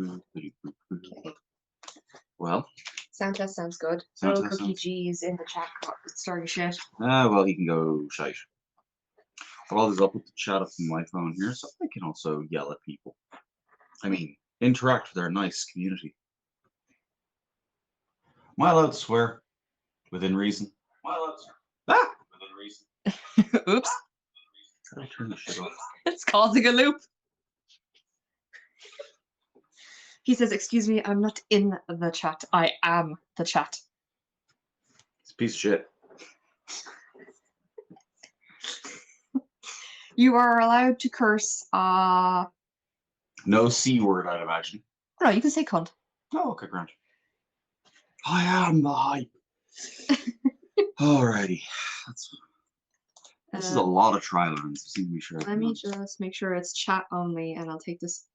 Okay. Well, Sound test sounds good. Sound Little test Cookie sounds- G is in the chat starting shit. well, he can go shite. I'll just put the chat up on my phone here so I can also yell at people. I mean, interact with our nice community. Am I allowed to swear? Within reason? Am I allowed to swear? Ah! Within reason. Oops. How do I turn this shit off? It's causing a loop. He says, excuse me, I'm not in the chat. I am the chat. It's a piece of shit. You are allowed to curse, No C word, I'd imagine. no, you can say cunt. Oh, okay, grand. I am the hype. Alrighty. This is a lot of try lines. I seem to be sure. Let me just make sure it's chat only, and I'll take this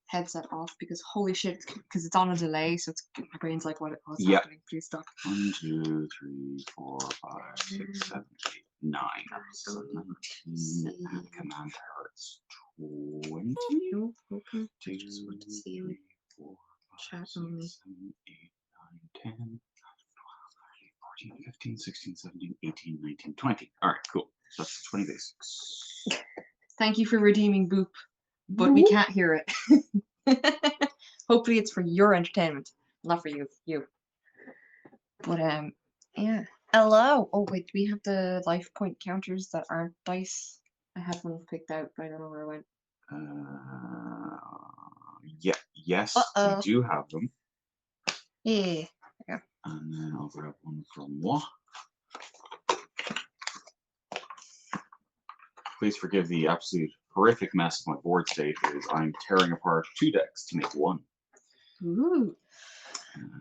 headset off because holy shit, because it's on a delay, so it's my brain's like, what's happening? Please stop. 1, 2, 3, 4, 5, 6, 7, 8, 9. That's 19. And Commander, it's 20. No, okay. I just want to see 3, 4, 5, chat 6, only. 7, 8, 9, 10, 12, 13, 14, 15, 16, 17, 18, 19, 20. Alright, cool. So that's 20 basics. Thank you for redeeming Boop, but we can't hear it. Hopefully it's for your entertainment, not for you. But yeah. Hello. Oh wait, do we have the life point counters that aren't dice? I had one picked out, but I don't know where it went. Yeah, yes, Uh-oh. we do have them. Yeah. And then I'll grab one from moi. Please forgive the absolute horrific mess of my board state as I'm tearing apart 2 decks to make 1. Ooh.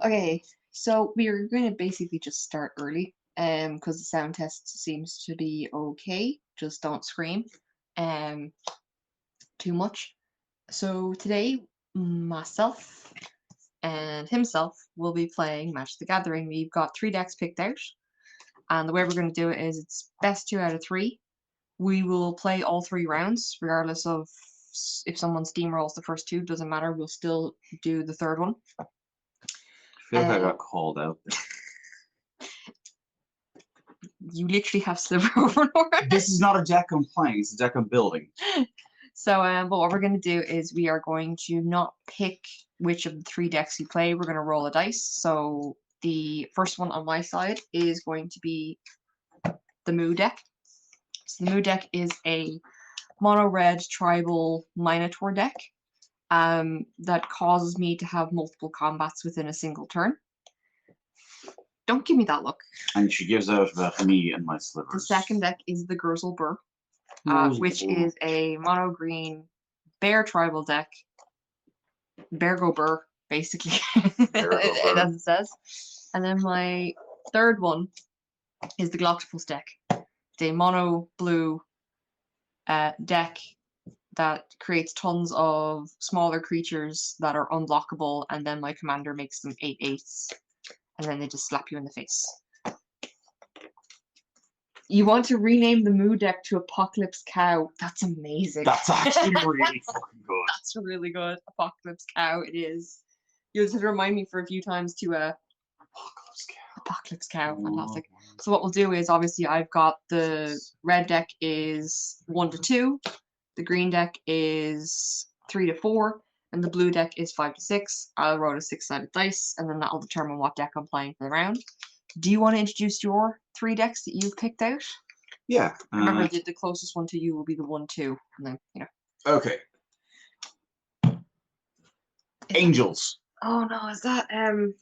Okay, so we're going to basically just start early, because the sound test seems to be okay. Just don't scream, too much. So today, myself and himself will be playing Magic the Gathering. We've got 3 decks picked out, and the way we're going to do it is it's best 2 out of 3. We will play all 3 rounds, regardless of if someone steamrolls the first 2. Doesn't matter. We'll still do the 3rd one. I feel like I got called out there. You literally have Sliver Overlord. This is not a deck I'm playing. It's a deck I'm building. So, but what we're going to do is we are going to not pick which of the 3 decks we play. We're going to roll a dice. So the first one on my side is going to be the Moo deck. So the Moo deck is a mono red tribal Minotaur deck that causes me to have multiple combats within a single turn. Don't give me that look. And she gives out about me and my slivers. The second deck is the Gurzel Burr, which is a mono green bear tribal deck. Bear go burr, basically, as it says. And then my third one is the Gloctopus deck. It's a mono blue deck that creates tons of smaller creatures that are unblockable, and then my commander makes them 8/8s, and then they just slap you in the face. You want to rename the Moo deck to Apocalypse Cow. That's amazing. That's actually really fucking good. That's really good. Apocalypse Cow, it is. You'll just have to remind me for a few times to Apocalypse Cow. Apocalypse Cow, fantastic. So what we'll do is, obviously, I've got the red deck is 1 to 2, the green deck is 3 to 4, and the blue deck is 5 to 6. I'll roll a 6-sided dice, and then that'll determine what deck I'm playing for the round. Do you want to introduce your 3 decks that you've picked out? Yeah. Remember, the closest one to you will be the 1-2, and then, Okay. Angels. Oh no, is that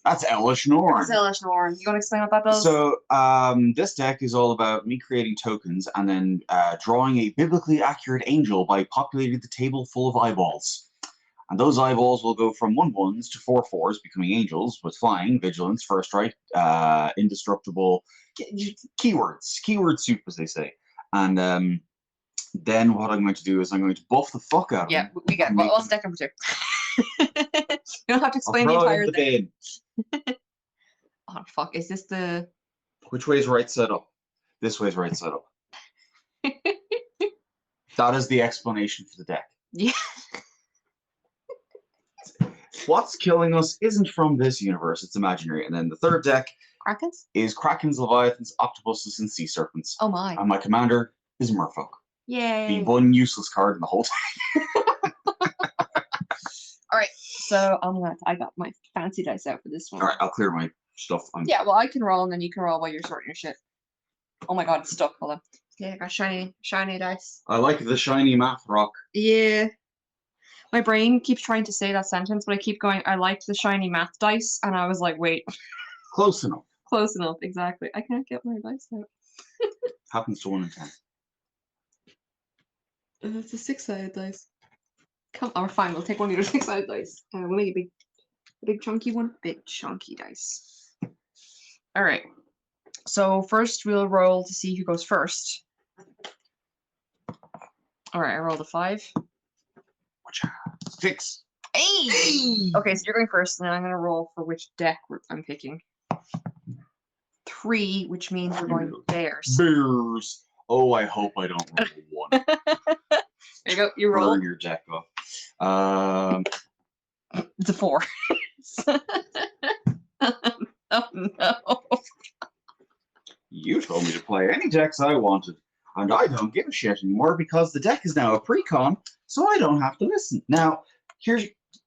That's Elish Norn. That's Elish Norn. You want to explain what that does? So, this deck is all about me creating tokens and then drawing a biblically accurate angel by populating the table full of eyeballs. And those eyeballs will go from 1/1s to 4/4s, becoming angels with flying, vigilance, first strike, indestructible, keywords. Keyword soup, as they say. And then what I'm going to do is I'm going to buff the fuck out of them. Yeah, we get it. What's deck number 2? You don't have to explain the entire thing. Oh, fuck. Is this the... Which way is right side up? This way is right side up. That is the explanation for the deck. Yeah. What's killing us isn't from this universe, it's imaginary. And then the third deck Krakens? is Krakens, Leviathans, Octopuses, and Sea Serpents. Oh my. And my commander is Merfolk. Yay. The one useless card in the whole Alright, so I got my fancy dice out for this one. Alright, I'll clear my stuff. Yeah, well I can roll and then you can roll while you're sorting your shit. Oh my god, it's stuck. Hold on. Yeah, I got shiny dice. I like the shiny math rock. Yeah. My brain keeps trying to say that sentence, but I keep going, I like the shiny math dice, and I was like, wait. Close enough. Close enough, exactly. I can't get my dice out. Happens to 1 in 10. It's a 6-sided dice. Come on, fine, we'll take one of your 6-sided dice. We'll make a big chunky one. Big chunky dice. Alright. So first we'll roll to see who goes first. Alright, I rolled a 5. 6. Hey! Okay, so you're going first, and then I'm going to roll for which deck I'm picking. 3, which means we're going bears. Bears. Oh, I hope I don't roll 1. There you go, you roll. Burn your deck off. It's a 4. Oh no. You told me to play any decks I wanted, and I don't give a shit anymore because the deck is now a pre-con, so I don't have to listen. Now, there's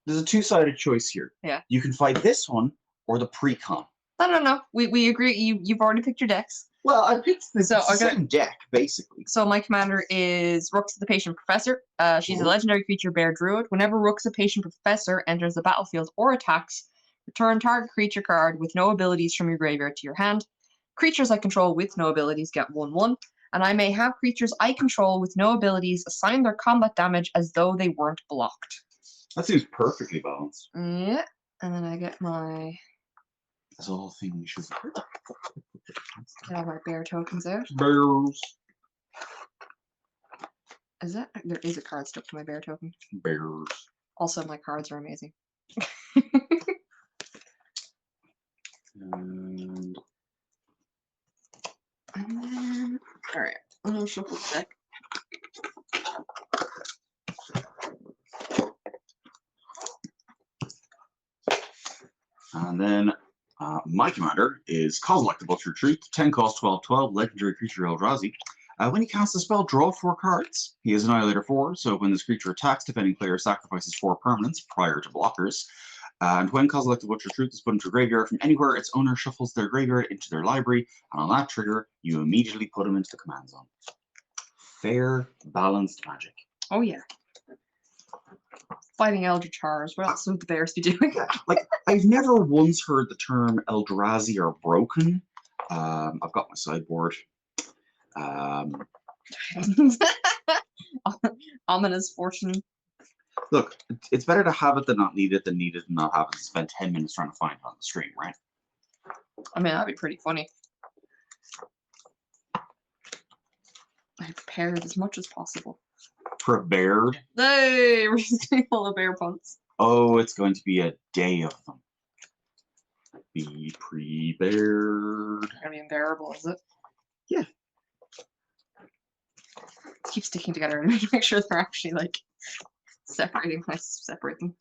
a 2-sided choice here. Yeah. You can fight this one or the pre-con. No. We agree. You've already picked your decks. Well, I picked the So, okay. same deck, basically. So my commander is Rooks the Patient Professor. She's a legendary creature bear druid. Whenever Rooks the Patient Professor enters the battlefield or attacks, return target creature card with no abilities from your graveyard to your hand. Creatures I control with no abilities get 1/1, and I may have creatures I control with no abilities assign their combat damage as though they weren't blocked. That seems perfectly balanced. Yeah, and then I get my That's the whole thing we should get all my bear tokens out. Bears. Is that there is a card stuck to my bear token? Bears. Also, my cards are amazing. And then, all right, I'm gonna shuffle the deck. And then my commander is Kozilek the Butcher Truth, 10 cost 12/12, legendary creature Eldrazi. When he casts a spell, draw 4 cards. He is Annihilator 4, so when this creature attacks, defending player sacrifices 4 permanents prior to blockers. And when Kozilek the Butcher Truth is put into a graveyard from anywhere, its owner shuffles their graveyard into their library, and on that trigger, you immediately put them into the command zone. Fair, balanced magic. Oh yeah. Fighting Eldritch Horrors. What else would the bears be doing? Like, I've never once heard the term Eldrazi or broken. I've got my sideboard. Ominous fortune. Look, it's better to have it than not need it than need it and not have it and spend 10 minutes trying to find it on the stream, right? I mean, that'd be pretty funny. I prepared as much as possible. Prepared? Hey, we're just getting full of bear puns. Oh, it's going to be a day of them. Be prepared. It's gonna be unbearable, is it? Yeah. Keep sticking together and make sure they're actually like separating. I separate them.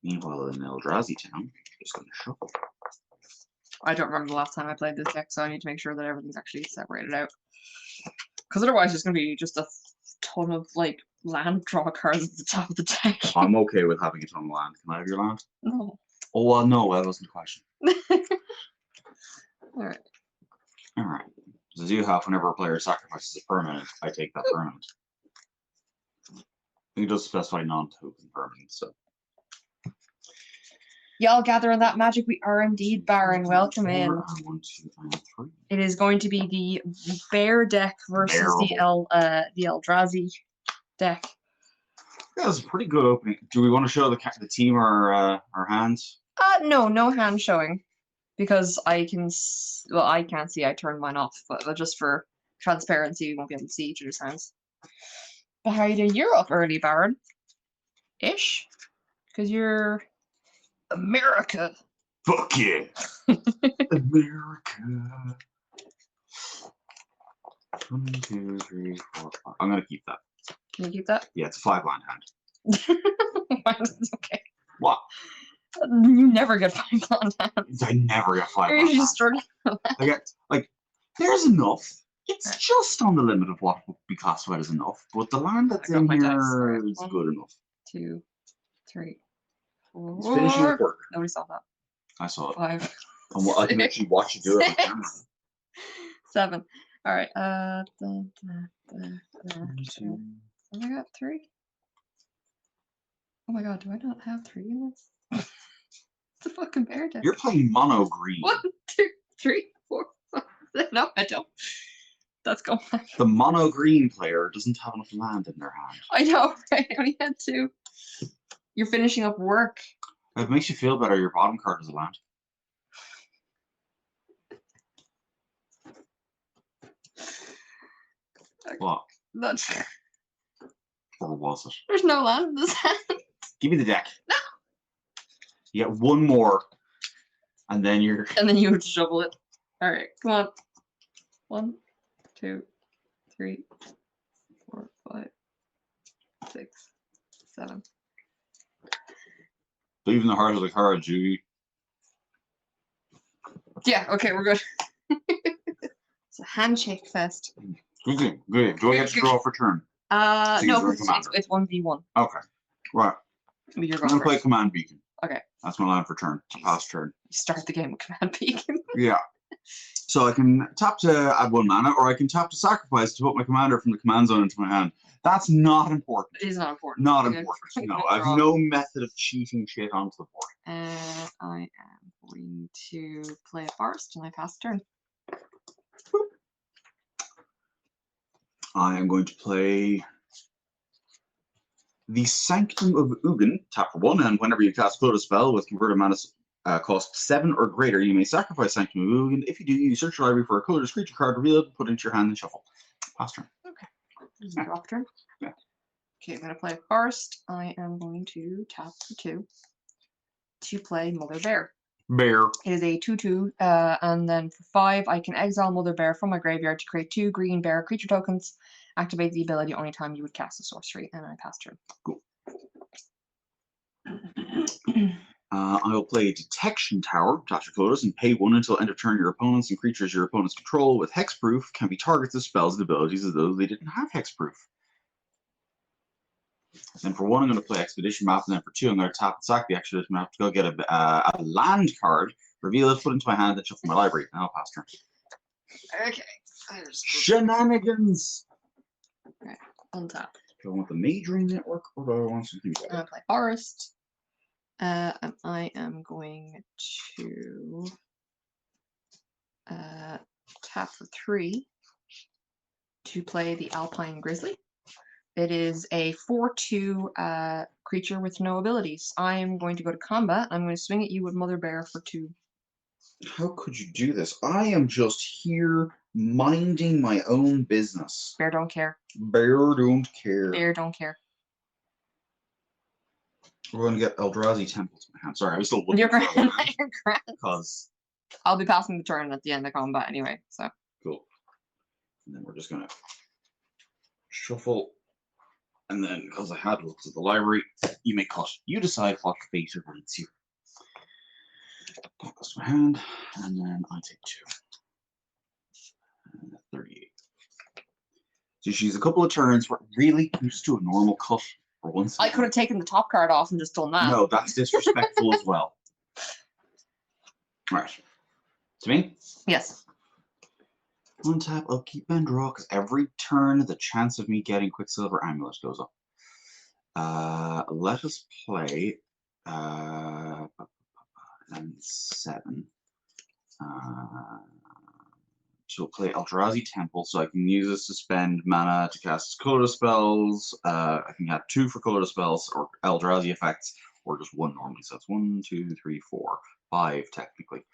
Meanwhile, in Eldrazi town, just going to shuffle. I don't remember the last time I played this deck, so I need to make sure that everything's actually separated out. Because otherwise, there's going to be just a ton of like land draw cards at the top of the deck. I'm okay with having a ton of land. Can I have your land? No. Oh, well, no, that wasn't the question. Alright. Alright. So do have whenever a player sacrifices a permanent, I take that permanent. I think it does specify non-token permanent, so. Y'all gather in that magic. We are indeed Baron. Welcome in. 1, 2, and 3. It is going to be the bear deck versus the Eldrazi deck. Yeah, that's a pretty good opening. Do we want to show the team our hands? No hand showing, because I can. Well, I can't see. I turned mine off, but just for transparency, we won't be able to see each other's hands. But how you doing? You're up early, Baron. Ish, because you're America. Fuck yeah, America. 1, 2, 3, 4, 5. I'm gonna keep that. Can you keep that? Yeah, it's a 5-land hand. Mine's okay. What? You never get 5 land hands. I never get 5 Or land you just hands. start. I get, like, there's enough. It's Right. just on the limit of what would be classified as enough, but the land that's I got in my dice. here Alright, is 1, good enough. 2, 3, It's finishing 4. up work. Nobody saw that. I saw it. 5. I can actually watch you do it on 6, camera. 7. All right. 1, 2. Oh my god, 3. Oh my god, do I not have 3 in this? It's a fucking bear deck. You're playing mono green. 1, 2, 3, 4, 5. No, I don't. That's going. The mono green player doesn't have enough land in their hand. I know, right? I only had 2. You're finishing up work. If it makes you feel better, your bottom card is a land. What? That's. Or was it? There's no land in this hand. Give me the deck. No. You get 1 more, and then you're. And then you would shovel it. All right, come on. 1, 2, 3, 4, 5, 6, 7. Believe in the heart of the card, Judy. Yeah. Okay, we're good. It's a handshake fest. Good game. Good game. Do I get to draw for turn? No, Seems like because it's 1v1. Okay. Right. But you're I'm going gonna play first. Command Beacon. Okay. That's my land for turn. Jeez. Pass turn. You start the game with Command Beacon. Yeah. So I can tap to add 1 mana, or I can tap to sacrifice to put my commander from the command zone into my hand. That's not important. It is not important. Not Okay. important. No, I have no method of cheating shit onto the board. I am going to play a forest and I pass turn. I am going to play the Sanctum of Ugin, tap for 1, and whenever you cast a spell with converted mana cost 7 or greater, you may sacrifice Sanctum of Ugin. If you do, you search your library for a colorless creature card, reveal it, put it into your hand, and shuffle. Pass turn. Okay. This is a drop turn. Yeah. Okay, I'm going to play a forest. I am going to tap for 2 to play Mother Bear. Bear. It is a 2/2, and then for 5, I can exile Mother Bear from my graveyard to create 2 green bear creature tokens. Activate the ability only time you would cast a sorcery, and I pass turn. Cool. I will play Detection Tower, tap your colors, and pay 1 until end of turn. Your opponents and creatures your opponents control with hexproof can be targets of spells and abilities as though they didn't have hexproof. Then for 1, I'm going to play Expedition Map, and then for 2, I'm going to tap and sack the Expedition Map to go get a land card, reveal it, put it into my hand, and shuffle my library. And I'll pass turn. Okay. Shenanigans! Untap. Do I want the Majoring Network, or do I want something I'm better? gonna play forest. And I am going to tap for 3 to play the Alpine Grizzly. It is a 4/2 creature with no abilities. I am going to go to combat. I'm going to swing at you with Mother Bear for 2. How could you do this? I am just here minding my own business. Bear don't care. Bear don't care. Bear don't care. We're going to get Eldrazi Temple to my hand. Sorry, I was still looking You're for grand. a land, You're grand. because I'll be passing the turn at the end of combat anyway. So cool. And then we're just going to shuffle. And then, because I had looked at the library, you may cut. You decide what fate awaits you. That goes to my hand, and then I take 2. 38. So she's a couple of turns, but really, you just do a normal cut for once. I could have taken the top card off and just done that. No, that's disrespectful as well. Right. To me? Yes. Untap, upkeep, and draw, because every turn the chance of me getting Quicksilver Amulet goes up. Let us play and 7. So play Eldrazi Temple, so I can use this to spend mana to cast colorless spells. I can have 2 for colorless spells or Eldrazi effects, or just 1 normally. So it's 1, 2, 3, 4, 5 technically.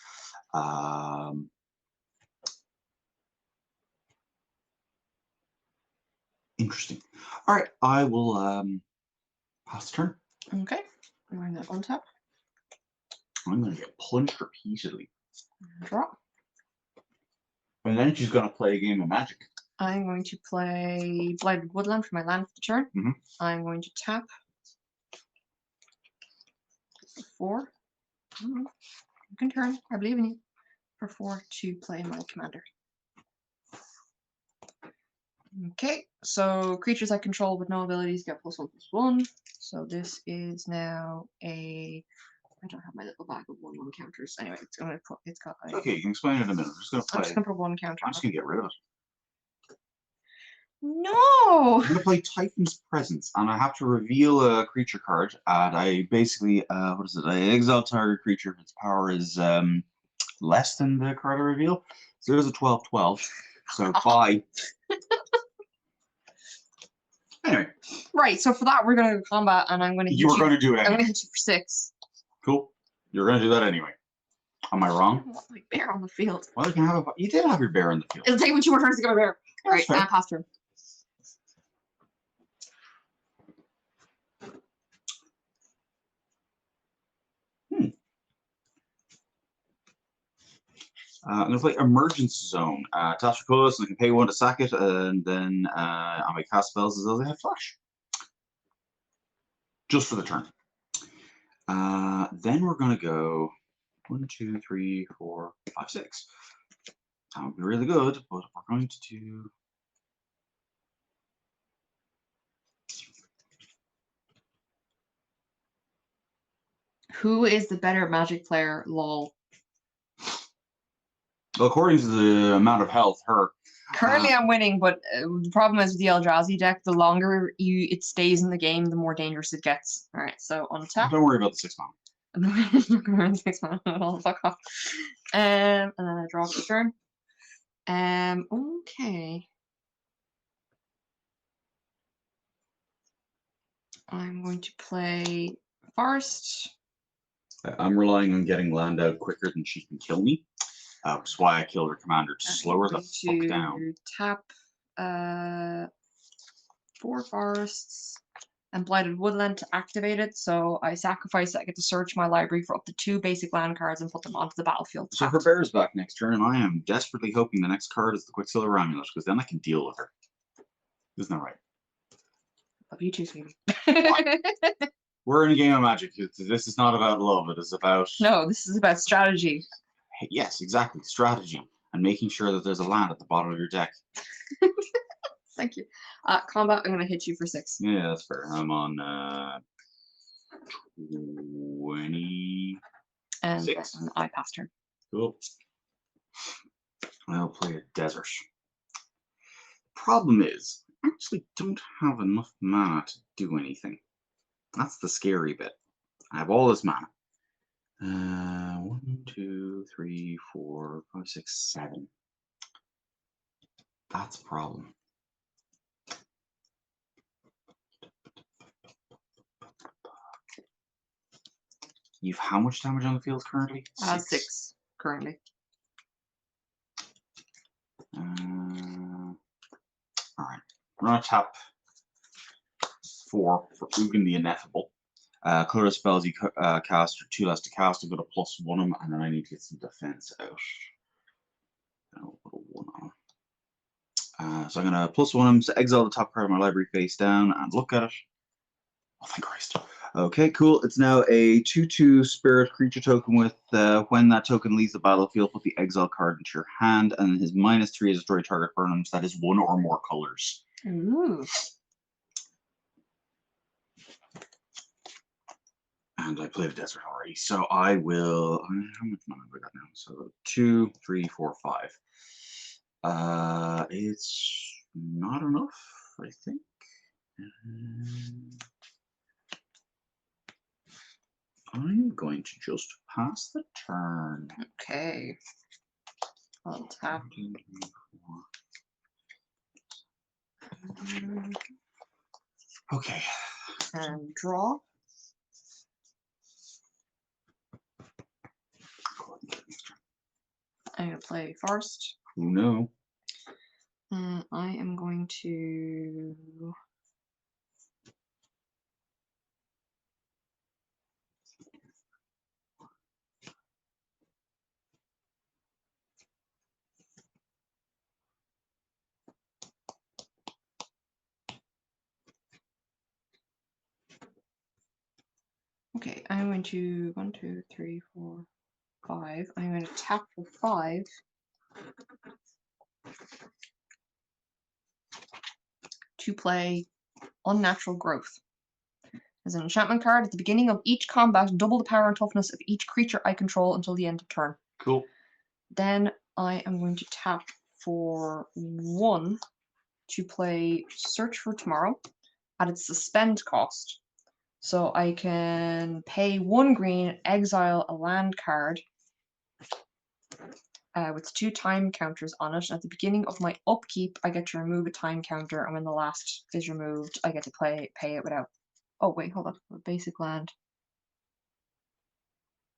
Interesting. All right, I will pass the turn. Okay. I'm going to untap. I'm going to get punched repeatedly. Draw. And then she's going to play a game of Magic. I'm going to play Blighted Woodland for my land for the turn. Mhm. I'm going to tap 4. You can turn. I believe in you. For 4 to play my commander. Okay, so creatures I control with no abilities get +1/+1. So this is now a. I don't have my little bag of 1/1 counters. Anyway, it's gonna put. It's got. Okay, you can explain it in a minute. I'm just gonna play. I'm just gonna put 1 counter. I'm just gonna get rid of it. No. I'm gonna play Titan's Presence, and I have to reveal a creature card. And I basically, what is it? I exile target creature. Its power is less than the card I reveal. So there's a 12/12. So bye. Anyway. Right. So for that, we're gonna go combat, and I'm gonna. Hit You're gonna do it I'm anyway. gonna hit you for 6. Cool. You're gonna do that anyway. Am I I wrong? want my bear on the field. Well, you can have a. You did have your bear in the field. It'll take me 2 more turns to get a bear. That's Right. fair. And pass turn. I'm going to play Emergence Zone. Attach your colors, and I can pay 1 to sack it, and then I may cast spells as though they have flash. Just for the turn. Then we're going to go 1, 2, 3, 4, 5, 6. That would be really good, but we're going to do. Who is the better Magic player? Lol. Well, according to the amount of health, her. Currently, I'm winning, but the problem is with the Eldrazi deck. The longer it stays in the game, the more dangerous it gets. All right, so on tap. Don't worry about the 6 mana. I'm not gonna run 6 mana. I'll fuck off. And then I draw for turn. Okay. I'm going to play Forest. I'm relying on getting land out quicker than she can kill me, which is why I killed her commander to slow her the fuck down. Tap 4 forests and Blighted Woodland to activate it. So I sacrifice it. I get to search my library for up to 2 basic land cards and put them onto the battlefield. So her bear is back next turn, and I am desperately hoping the next card is the Quicksilver Amulet, because then I can deal with her. Isn't that right? Love you too, sweetie. We're in a game of Magic. This is not about love. It is about. No, this is about strategy. Yes, exactly. Strategy. And making sure that there's a land at the bottom of your deck. Thank you. Combat, I'm going to hit you for 6. Yeah, that's fair. I'm on 20. And 6. then I pass turn. Cool. I'll play a desert. Problem is, I actually don't have enough mana to do anything. That's the scary bit. I have all this mana. 1, 2, 3, 4, 5, 6, 7. That's a problem. You've how much damage on the field currently? 6 currently. Alright. We're going to tap 4 for Ugin the Ineffable. Color spells you cast are 2 less to cast. I've got a +1 on them, and then I need to get some defense out. I'll put a 1 on them. So I'm going to +1 them to exile the top card of my library face down and look at it. Oh, thank Christ. Okay, cool. It's now a 2/2 spirit creature token with when that token leaves the battlefield, put the exile card into your hand, and his -3 is destroy target permanent that is 1 or more colors. Ooh. And I played a desert already, so I will. How much mana have I got now? So 2, 3, 4, 5. It's not enough, I think. I'm going to just pass the turn. Okay. I'll tap. 1, 2, 3, 4. Okay. And draw. I'm going to play Forest. No. I am going to. Okay, I'm going to 1, 2, 3, 4, 5. I'm going to tap for 5. To play Unnatural Growth. As an enchantment card, at the beginning of each combat, double the power and toughness of each creature I control until the end of turn. Cool. Then I am going to tap for 1 to play Search for Tomorrow at its suspend cost. So I can pay 1 green, exile a land card with 2 time counters on it. And at the beginning of my upkeep, I get to remove a time counter, and when the last is removed, I get to pay it without. Oh wait, hold on. Basic land.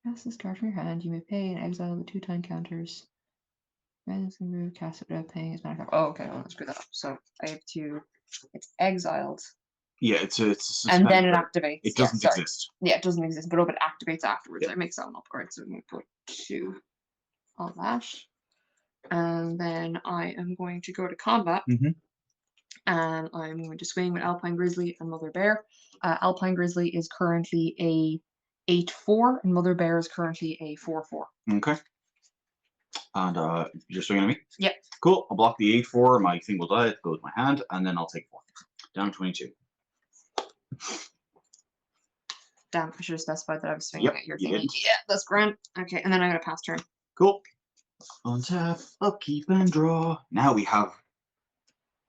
Cast this card from your hand. You may pay and exile with 2 time counters. It's removed, cast it without paying its mana cost. Oh, okay. Well, screw that up. So I have to. It's exiled. Yeah, it's a and then it card. activates. It doesn't exist. Yeah, it doesn't exist, but it activates afterwards. Yeah. I mix that one up. Alright, so I'm going to put 2 on that. And then I am going to go to combat. Mhm. And I'm going to swing with Alpine Grizzly and Mother Bear. Alpine Grizzly is currently a 8/4, and Mother Bear is currently a 4/4. Okay. And you're swinging at me? Yep. Cool. I'll block the 8/4. My thing will die. It goes my hand, and then I'll take 4. Down 22. Damn, I should have specified that I was swinging at your you thingy. didn't. Yeah, that's grand. Okay, and then I'm going to pass turn. Cool. Untap, upkeep, and draw. Now we have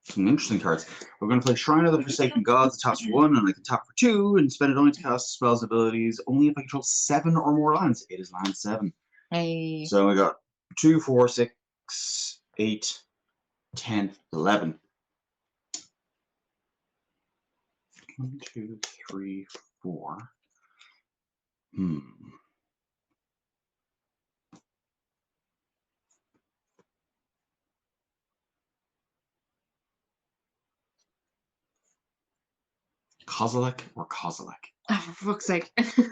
some interesting cards. We're going to play Shrine of the Forsaken Gods. It taps for 1, and I can tap for 2, and spend it only to cast spells and abilities only if I control 7 or more lands. It is land 7. Hey. So we got 2, 4, 6, 8, 10, 11. 1, 2, 3, 4. Kozilek or Kozilek? Oh, for fuck's sake. We're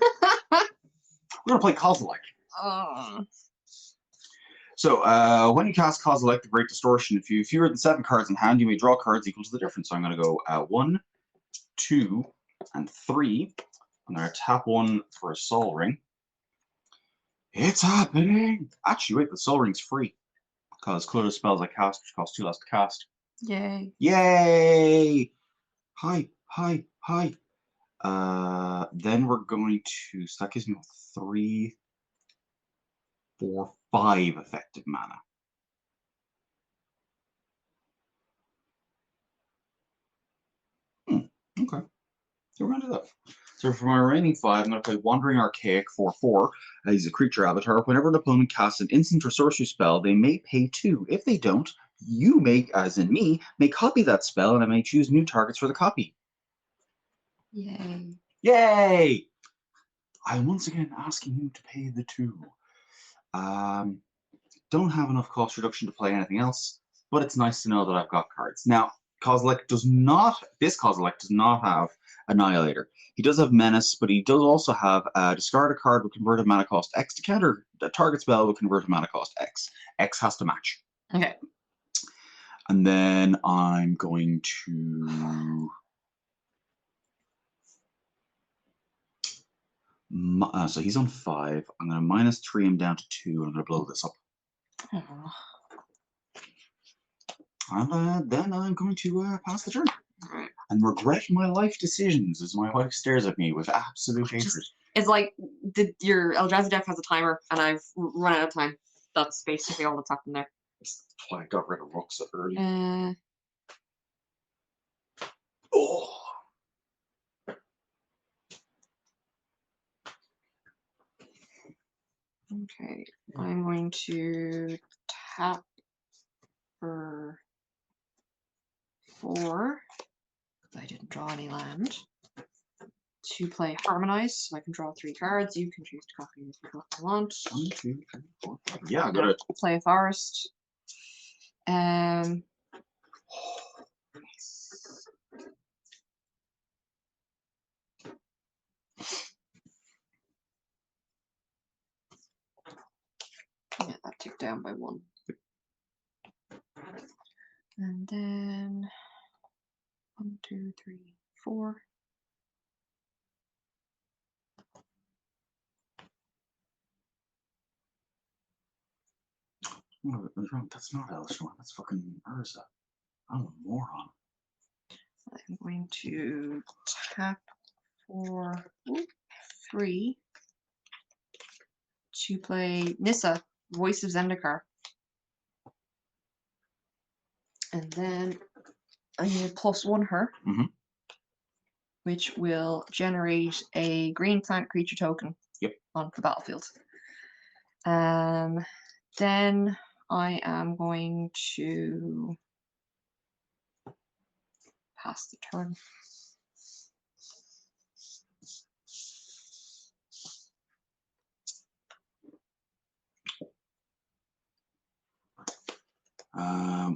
going to play Kozilek. Oh. So, when you cast Kozilek, the Great Distortion, if you have fewer than 7 cards in hand, you may draw cards equal to the difference. So I'm going to go 1, 2, and 3. I'm going to tap 1 for a Soul Ring. It's happening! Actually, wait, the Soul Ring's free. Because clueless spells I cast, which cost 2 less to cast. Yay. Yay! Hi, hi, hi. Then we're going to, so that gives me 3, 4, 5 effective mana. Okay. So we're going to do that. So for my remaining 5, I'm going to play Wandering Archaic 4/4. He's a creature avatar. Whenever an opponent casts an instant or sorcery spell, they may pay 2. If they don't, you may, as in me, may copy that spell, and I may choose new targets for the copy. Yay. Yay! I'm once again asking you to pay the 2. Don't have enough cost reduction to play anything else, but it's nice to know that I've got cards. Now, Kozilek does not have Annihilator. He does have Menace, but he does also have discard a card with converted mana cost X to counter a target spell with converted mana cost X. X has to match. Okay. And then I'm going to... so he's on 5. I'm going to -3 him down to 2, and I'm going to blow this up. Oh. And then I'm going to pass the turn. Right. And regret my life decisions as my wife stares at me with absolute hatred. It's like your Eldrazi deck has a timer, and I've run out of time. That's basically all that's happened there. That's why I got rid of rocks so early. Oh. Okay, I'm going to tap for 4, because I didn't draw any land, to play Harmonize, so I can draw 3 cards. You can choose to copy if you want. 1, 2, 3, 4, 5. Yeah, I got it. Play a Forest. Yeah, that ticked down by 1. And then 1, 2, 3, 4. What's wrong? That's not Elishnorn. That's fucking Urza. I'm a moron. I'm going to tap for 3 to play Nissa, Voice of Zendikar. And then I need +1 her, which will generate a green plant creature token on the battlefield. Then I am going to pass the turn.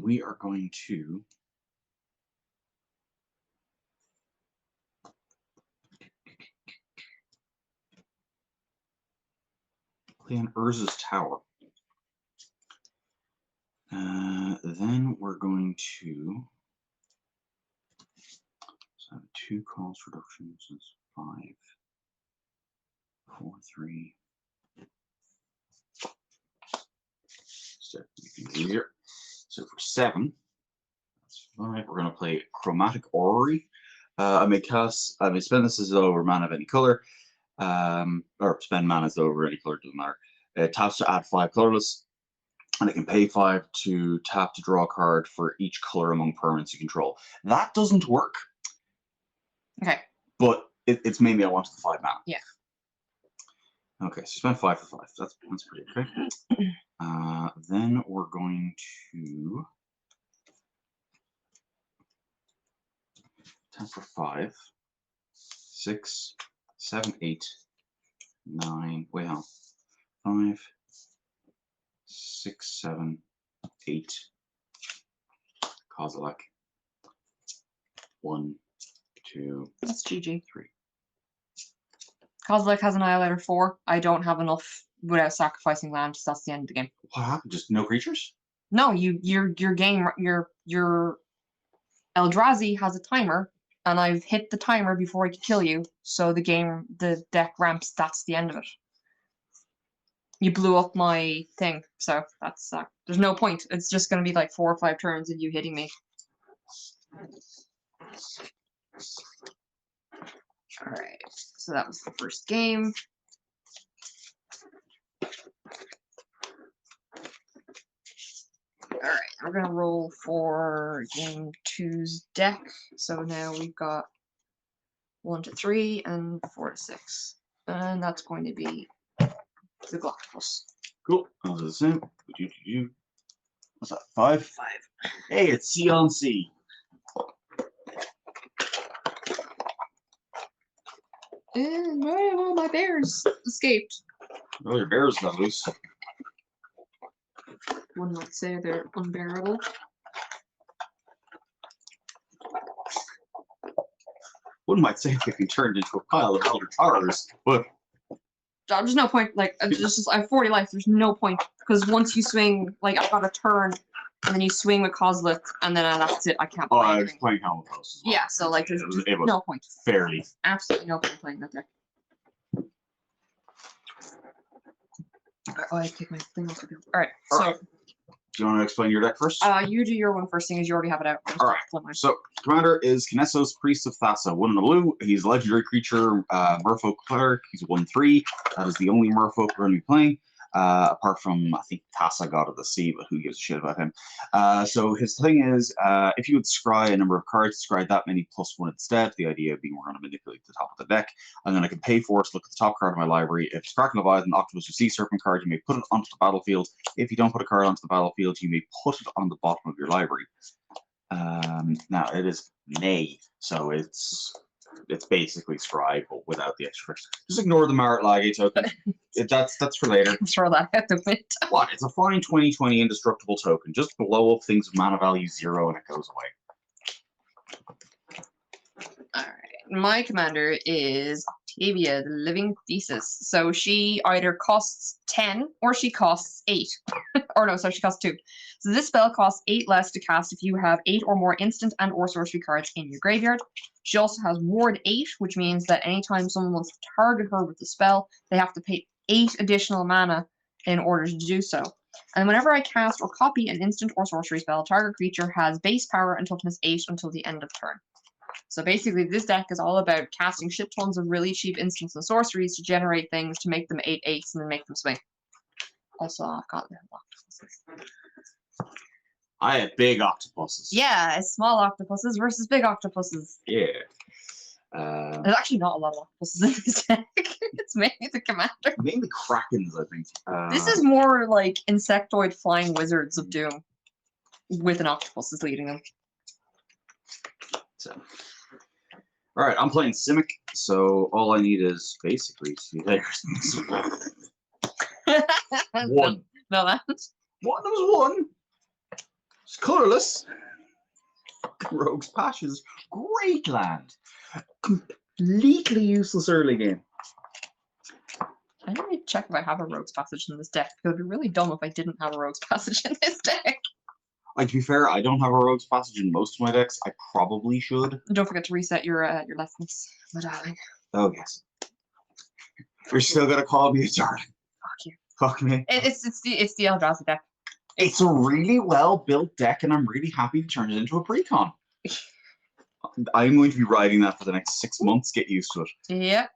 We are going to play on Urza's Tower. Then we're going to have 2 cost reductions. That's 5, 4, 3. So easier. So for 7, that's 5. We're going to play Chromatic Orrery. I may spend this as over mana of any color, or spend mana as over any color, doesn't matter. It taps to add 5 colorless, and it can pay 5 to tap to draw a card for each color among permanents you control. That doesn't work. Okay. But it's mainly I wanted the 5 mana. Yeah. Okay, so spend 5 for 5. That's pretty okay. Then we're going to tap for 5, 6, 7, 8, 9. Wait, how? 5, 6, 7, 8. Kozilek. 1, 2. That's GG. 3. Kozilek has Annihilator 4. I don't have enough without sacrificing land. So that's the end of the game. What happened? Just no creatures? No, your game, your Eldrazi has a timer, and I've hit the timer before I could kill you. So the deck ramps. That's the end of it. You blew up my thing, so that's there's no point. It's just gonna be like 4 or 5 turns and you hitting me. All right, so that was the first game. All right, we're gonna roll for game 2's deck. So now we've got 1 to 3 and 4 to 6, and that's going to be the Galacticos. Cool. That was the same. What's that? 5? 5. Hey, it's C on C. And well, my bears escaped. Oh, your bears got loose. One might say they're unbearable. One might say they can turn into a pile of elder tars, but There's no point. Like, I have 40 life. There's no point because once you swing, like I've got a turn, and then you swing with Kozilek, and then that's it. I can't play I was anything. playing Helmet House as well. Yeah, so like there's It was no point. fairly. Absolutely no point playing that deck. Oh, I take my thing off the field. All right, so. Alright. Do you want to explain your deck first? You do your one first, thing as you already have it out. Alright, so Commander is Kinesos, Priest of Thassa, 1 in the blue. He's a legendary creature, Merfolk Cleric. He's 1/3. That is the only Merfolk we're going to be playing. Apart from, I think, Thassa, God of the Sea, but who gives a shit about him? So his thing is, if you would scry a number of cards, scry that many +1 instead. The idea being we're going to manipulate the top of the deck, and then I can pay for it to look at the top card of my library. If it's Kraken Leviathan, Octopus, or Sea Serpent card, you may put it onto the battlefield. If you don't put a card onto the battlefield, you may put it on the bottom of your library. Now, it is May, so it's basically Scry, but without the extra. Just ignore the Marit Lage token. That's for later. Throw that out the window. What? It's a fine 20/20 indestructible token. Just blow up things with mana value 0 and it goes away. Alright. My commander is Octavia, the Living Thesis. So she either costs 10 or she costs 8. Or no, sorry, she costs 2. So this spell costs 8 less to cast if you have 8 or more instant and or sorcery cards in your graveyard. She also has Ward 8, which means that anytime someone wants to target her with the spell, they have to pay 8 additional mana in order to do so. And whenever I cast or copy an instant or sorcery spell, target creature has base power and toughness 8 until the end of turn. So basically, this deck is all about casting shit tons of really cheap instants and sorceries to generate things to make them 8/8s and then make them swing. Also, I've got little octopuses. I have big octopuses. Yeah, it's small octopuses versus big octopuses. Yeah. There's actually not a lot of octopuses in this deck. It's mainly the commander. Mainly Krakens, I think. This is more like insectoid flying wizards of doom, with an octopus is leading them. So. All right, I'm playing Simic, so all I need is basically 2 layers. One. No, that. What? There was one. It's colorless. Rogue's Passions. Great land. Completely useless early game. I need to check if I have a Rogue's Passage in this deck. It would be really dumb if I didn't have a Rogue's Passage in this deck. Like, to be fair, I don't have a Rogue's Passage in most of my decks. I probably should. And don't forget to reset your lessons, my darling. Oh, yes. You're still gonna call me a darling. Fuck you. Fuck me. It's the Eldrazi deck. It's a really well-built deck, and I'm really happy to turn it into a precon. I'm going to be riding that for the next 6 months. Get used to it. Yeah.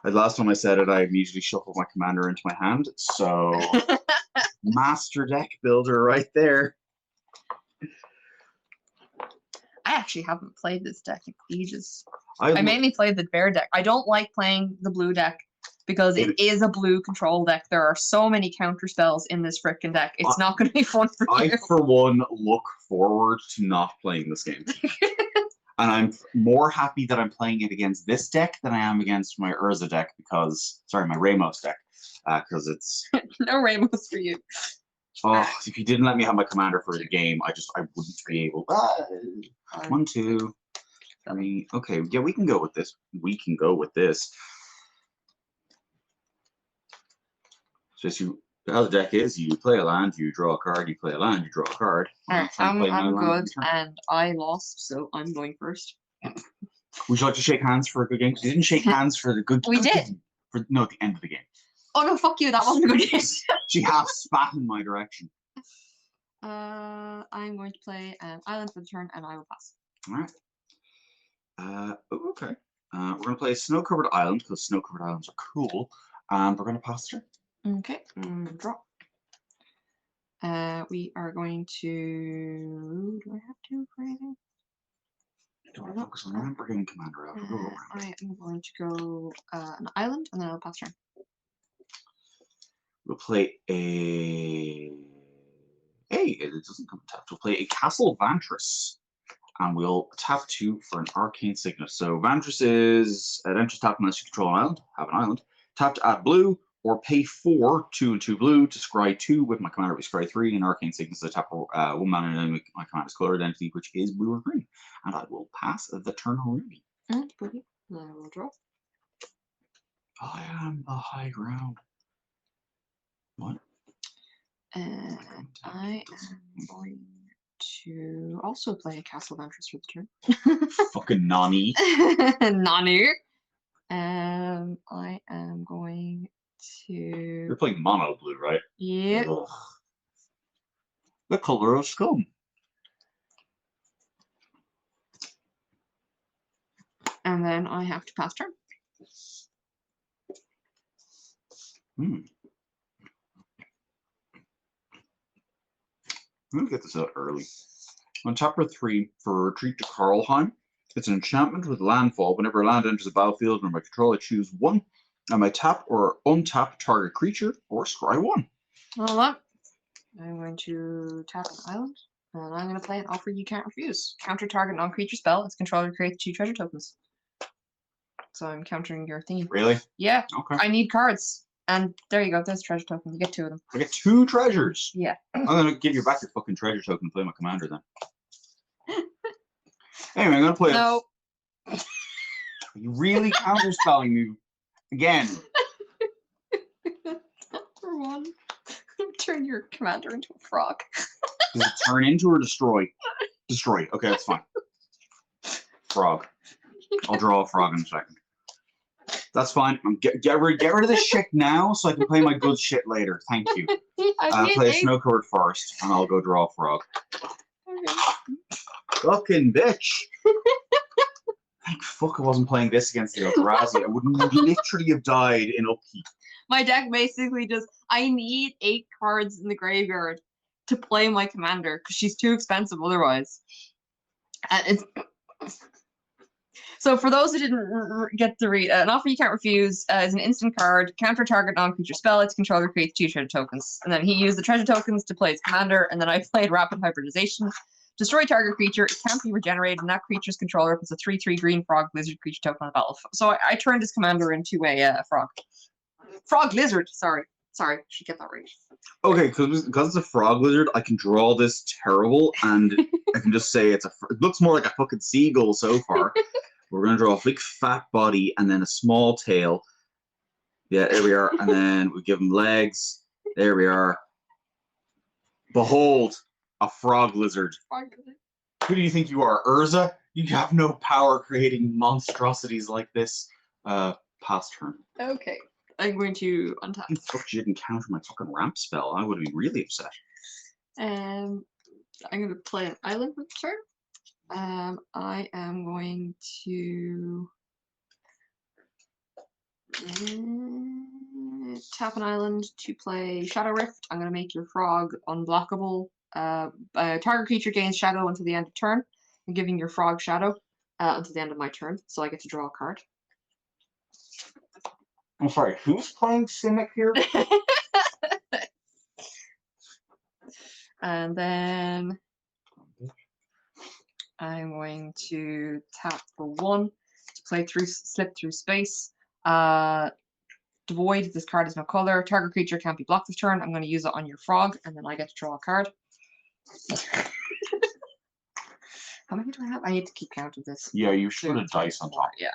The last time I said it, I immediately shuffled my commander into my hand. So, master deck builder right there. I actually haven't played this deck in ages. I mainly played the bear deck. I don't like playing the blue deck because it is a blue control deck. There are so many counter spells in this frickin' deck. It's not going to be fun for you. I, for one, look forward to not playing this game. And I'm more happy that I'm playing it against this deck than I am against my Urza deck because, sorry, my Ramos deck, because it's... No Ramos for you. Oh, if you didn't let me have my commander for the game, I wouldn't be able... 1, 2, 3... Okay, yeah, we can go with this. We can go with this. Just how the deck is, you play a land, you draw a card, you play a land, you draw a card. I'm good, and I lost, so I'm going first. Would you like to shake hands for a good game? Because you didn't shake hands for the good We did. game. No, at the end of the game. Oh no, fuck you, that wasn't a good game. She half spat in my direction. I'm going to play an island for the turn, and I will pass. Alright. Okay. We're going to play a snow-covered island, because snow-covered islands are cool. And we're going to pass through. Okay, draw. We are going to... Do I have to for anything? Do I focus on remember getting commander out? I am going to go an island, and then I'll pass turn. We'll play a... Hey, it doesn't come tapped. We'll play a Castle Vantress. And we'll tap 2 for an Arcane Signet. So Vantress is an enters tap unless you control an island. Have an island. Tap to add blue, or pay 4, 2 and 2 blue to scry 2 with my commander be scry 3, and Arcane Signet is a tap 1 mana and my commander's color identity, which is blue or green. And I will pass the turn already. I will draw. I am the high ground. What? And I am going to also play a Castle Vantress for the turn. Fucking Nani. Nanu. I am going to... You're playing mono blue, right? Yep. Ugh. The color of scum. And then I have to pass turn. I'm going to get this out early. On chapter 3, for Retreat to Karlheim, it's an enchantment with landfall. Whenever a land enters the battlefield under my control, I choose 1. I may tap or untap target creature or scry 1. Hold on. I'm going to tap an island, and I'm going to play an offer you can't refuse. Counter target non-creature spell. Its controller creates 2 treasure tokens. So I'm countering your theme. Really? Yeah. Okay. I need cards. And there you go. There's a treasure token. You get 2 of them. I get 2 treasures. Yeah. I'm going to give you back your fucking treasure token and play my commander then. Anyway, I'm going to play... No. You really counterspelling me again. For one. Turn your commander into a frog. Does it turn into or destroy? Destroy. Okay, that's fine. Frog. I'll draw a frog in a second. That's fine. Get rid of this shit now so I can play my good shit later. Thank you. I'll play a snow card first, and I'll go draw a frog. Fucking bitch. Thank fuck I wasn't playing this against the Eldrazi. I would literally have died in upkeep. My deck basically just, I need 8 cards in the graveyard to play my commander because she's too expensive otherwise. And it's so for those who didn't get to read, an offer you can't refuse is an instant card. Counter target non-creature spell. Its controller creates 2 treasure tokens, and then he used the treasure tokens to play his commander. And then I played rapid hybridization. Destroy target creature. It can't be regenerated, and that creature's controller puts a 3/3 green frog lizard creature token on the battlefield. So I turned his commander into a frog. Frog lizard. Sorry, should get that right. Okay, because it's a frog lizard, I can draw this terrible, and I can just say it looks more like a fucking seagull so far. We're gonna draw a big fat body and then a small tail. Yeah, there we are, and then we give him legs. There we are. Behold, a frog lizard. Who do you think you are, Urza? You have no power creating monstrosities like this. Pass turn. Okay. I'm going to untap. Fuck, you didn't counter my fucking ramp spell. I would have been really upset. I'm going to play an island with the turn. I am going to tap an island to play Shadow Rift. I'm going to make your frog unblockable. Target creature gains shadow until the end of turn. I'm giving your frog shadow until the end of my turn, so I get to draw a card. I'm sorry, who's playing Simic here? And then I'm going to tap for 1 to play slip through space. Devoid, this card has no color. Target creature can't be blocked this turn. I'm going to use it on your frog, and then I get to draw a card. How many do I have? I need to keep count of this. Yeah, you should have dice on top. Yeah,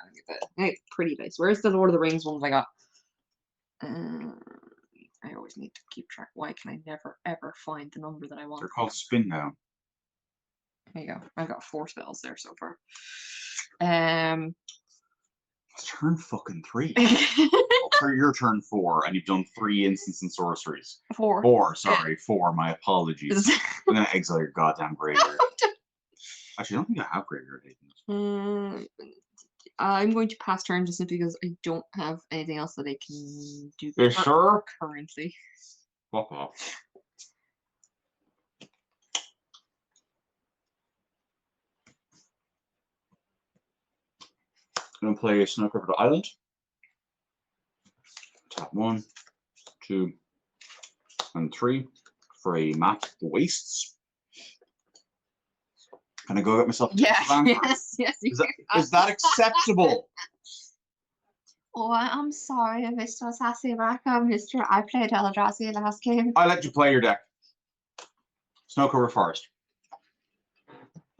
I get pretty dice. Where's the Lord of the Rings ones I got? I always need to keep track. Why can I never ever find the number that I want? They're called spin down. There you go. I've got 4 spells there so far. It's turn fucking 3. For your turn 4, and you've done 3 instants and sorceries. 4. 4, sorry, 4. My apologies. I'm gonna exile your goddamn graveyard. Actually, I don't think I have graveyard agents. I'm going to pass turn just simply because I don't have anything else that I can do. You sure? Currently. Fuck off. I'm gonna play Snow Covered Island. Tap 1, 2, and 3 for a Map of the Wastes. Can I go get myself a yes. Is that acceptable? Oh, I'm sorry, Mr. Sassy-Raka, Mr. I played Eldrazi last game. I let you play your deck. Snow Covered Forest.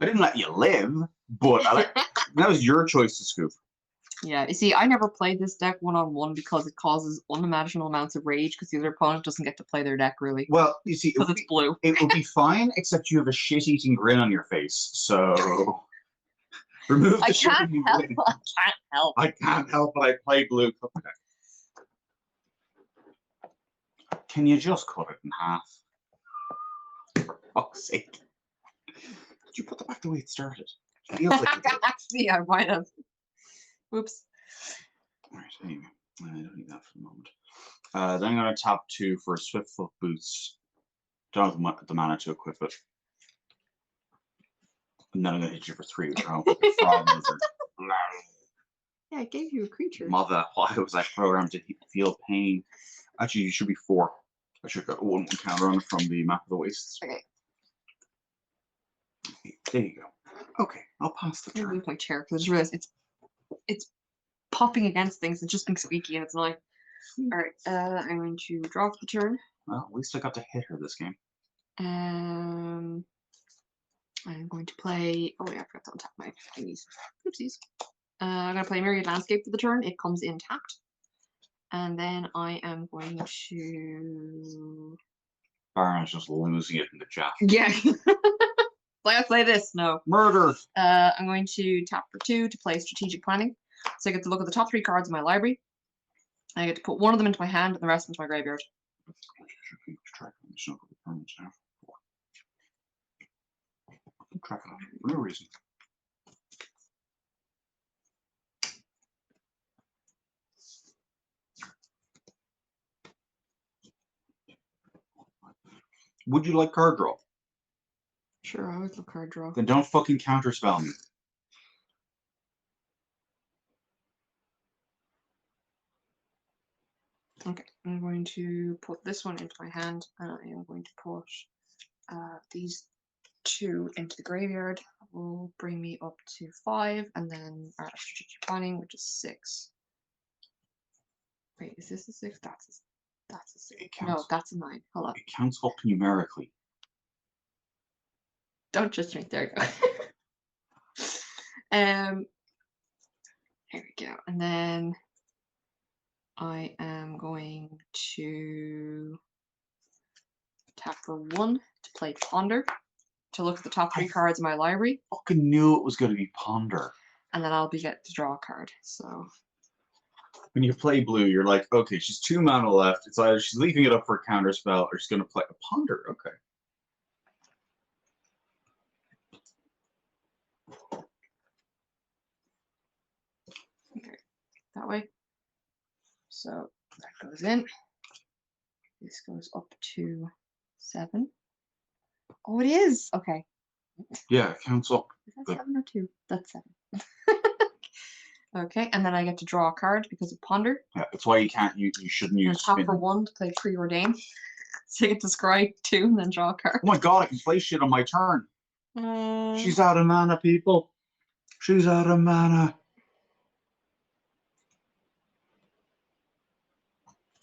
I didn't let you live, but that was your choice to scoop. Yeah, you see, I never played this deck one-on-one because it causes unimaginable amounts of rage because the other opponent doesn't get to play their deck, really. Well, you see, because it's blue. It will be fine, except you have a shit-eating grin on your face, so... Remove the shit-eating grin. I can't help it, I play blue. Okay. Can you just cut it in half? For fuck's sake. Did you put it back the way it started? It feels like Actually, I might have. Oops. Alright, anyway. I don't need that for the moment. Then I'm going to tap 2 for Swiftfoot Boots. Don't have the mana to equip it. And then I'm going to hit you for 3 with your frog lizard. Yeah, I gave you a creature. Mother, why was I programmed to feel pain? Actually, you should be 4. I should have got 1 counter on it from the Map of the Wastes. Okay. There you go. Okay, I'll pass the turn. Move my chair because I just realized it's popping against things and just being squeaky and it's annoying. Alright, I'm going to draw for the turn. Well, at least I got to hit her this game. I'm going to play. Oh yeah, I forgot to untap my thingies. Oopsies. I'm going to play Myriad Landscape for the turn. It comes in tapped. And then I am going to. Baron's just losing it in the chat. Yeah. Like I play this, no. Murder! I'm going to tap for 2 to play Strategic Planning. So I get to look at the top 3 cards in my library. I get to put one of them into my hand and the rest into my graveyard. Track it for no reason. Would you like card draw? Sure, I always love card draw. Then don't fucking counterspell me. Okay, I'm going to put this one into my hand, and I am going to put these two into the graveyard. That will bring me up to 5, and then our strategic planning, which is 6. Wait, is this a 6? That's a 6. No, that's a 9. Hold on. It counts up numerically. Don't judge me. There you go. Here we go. And then I am going to tap for 1 to play Ponder, to look at the top 3 cards in my library. Fucking knew it was going to be Ponder. And then I'll get to draw a card. So when you play blue, you're like, okay, she's 2 mana left. It's either she's leaving it up for a counter spell or she's going to play a Ponder. Okay. Okay, that way. So that goes in. This goes up to 7. Oh, it is. Okay. Yeah, it counts up. Is that 7 or 2? That's 7. Okay, and then I get to draw a card because of Ponder. Yeah, that's why you can't. You shouldn't use. Tap for 1 to play Preordain. So I get to scry 2 and then draw a card. Oh my god, I can play shit on my turn. She's out of mana, people. She's out of mana.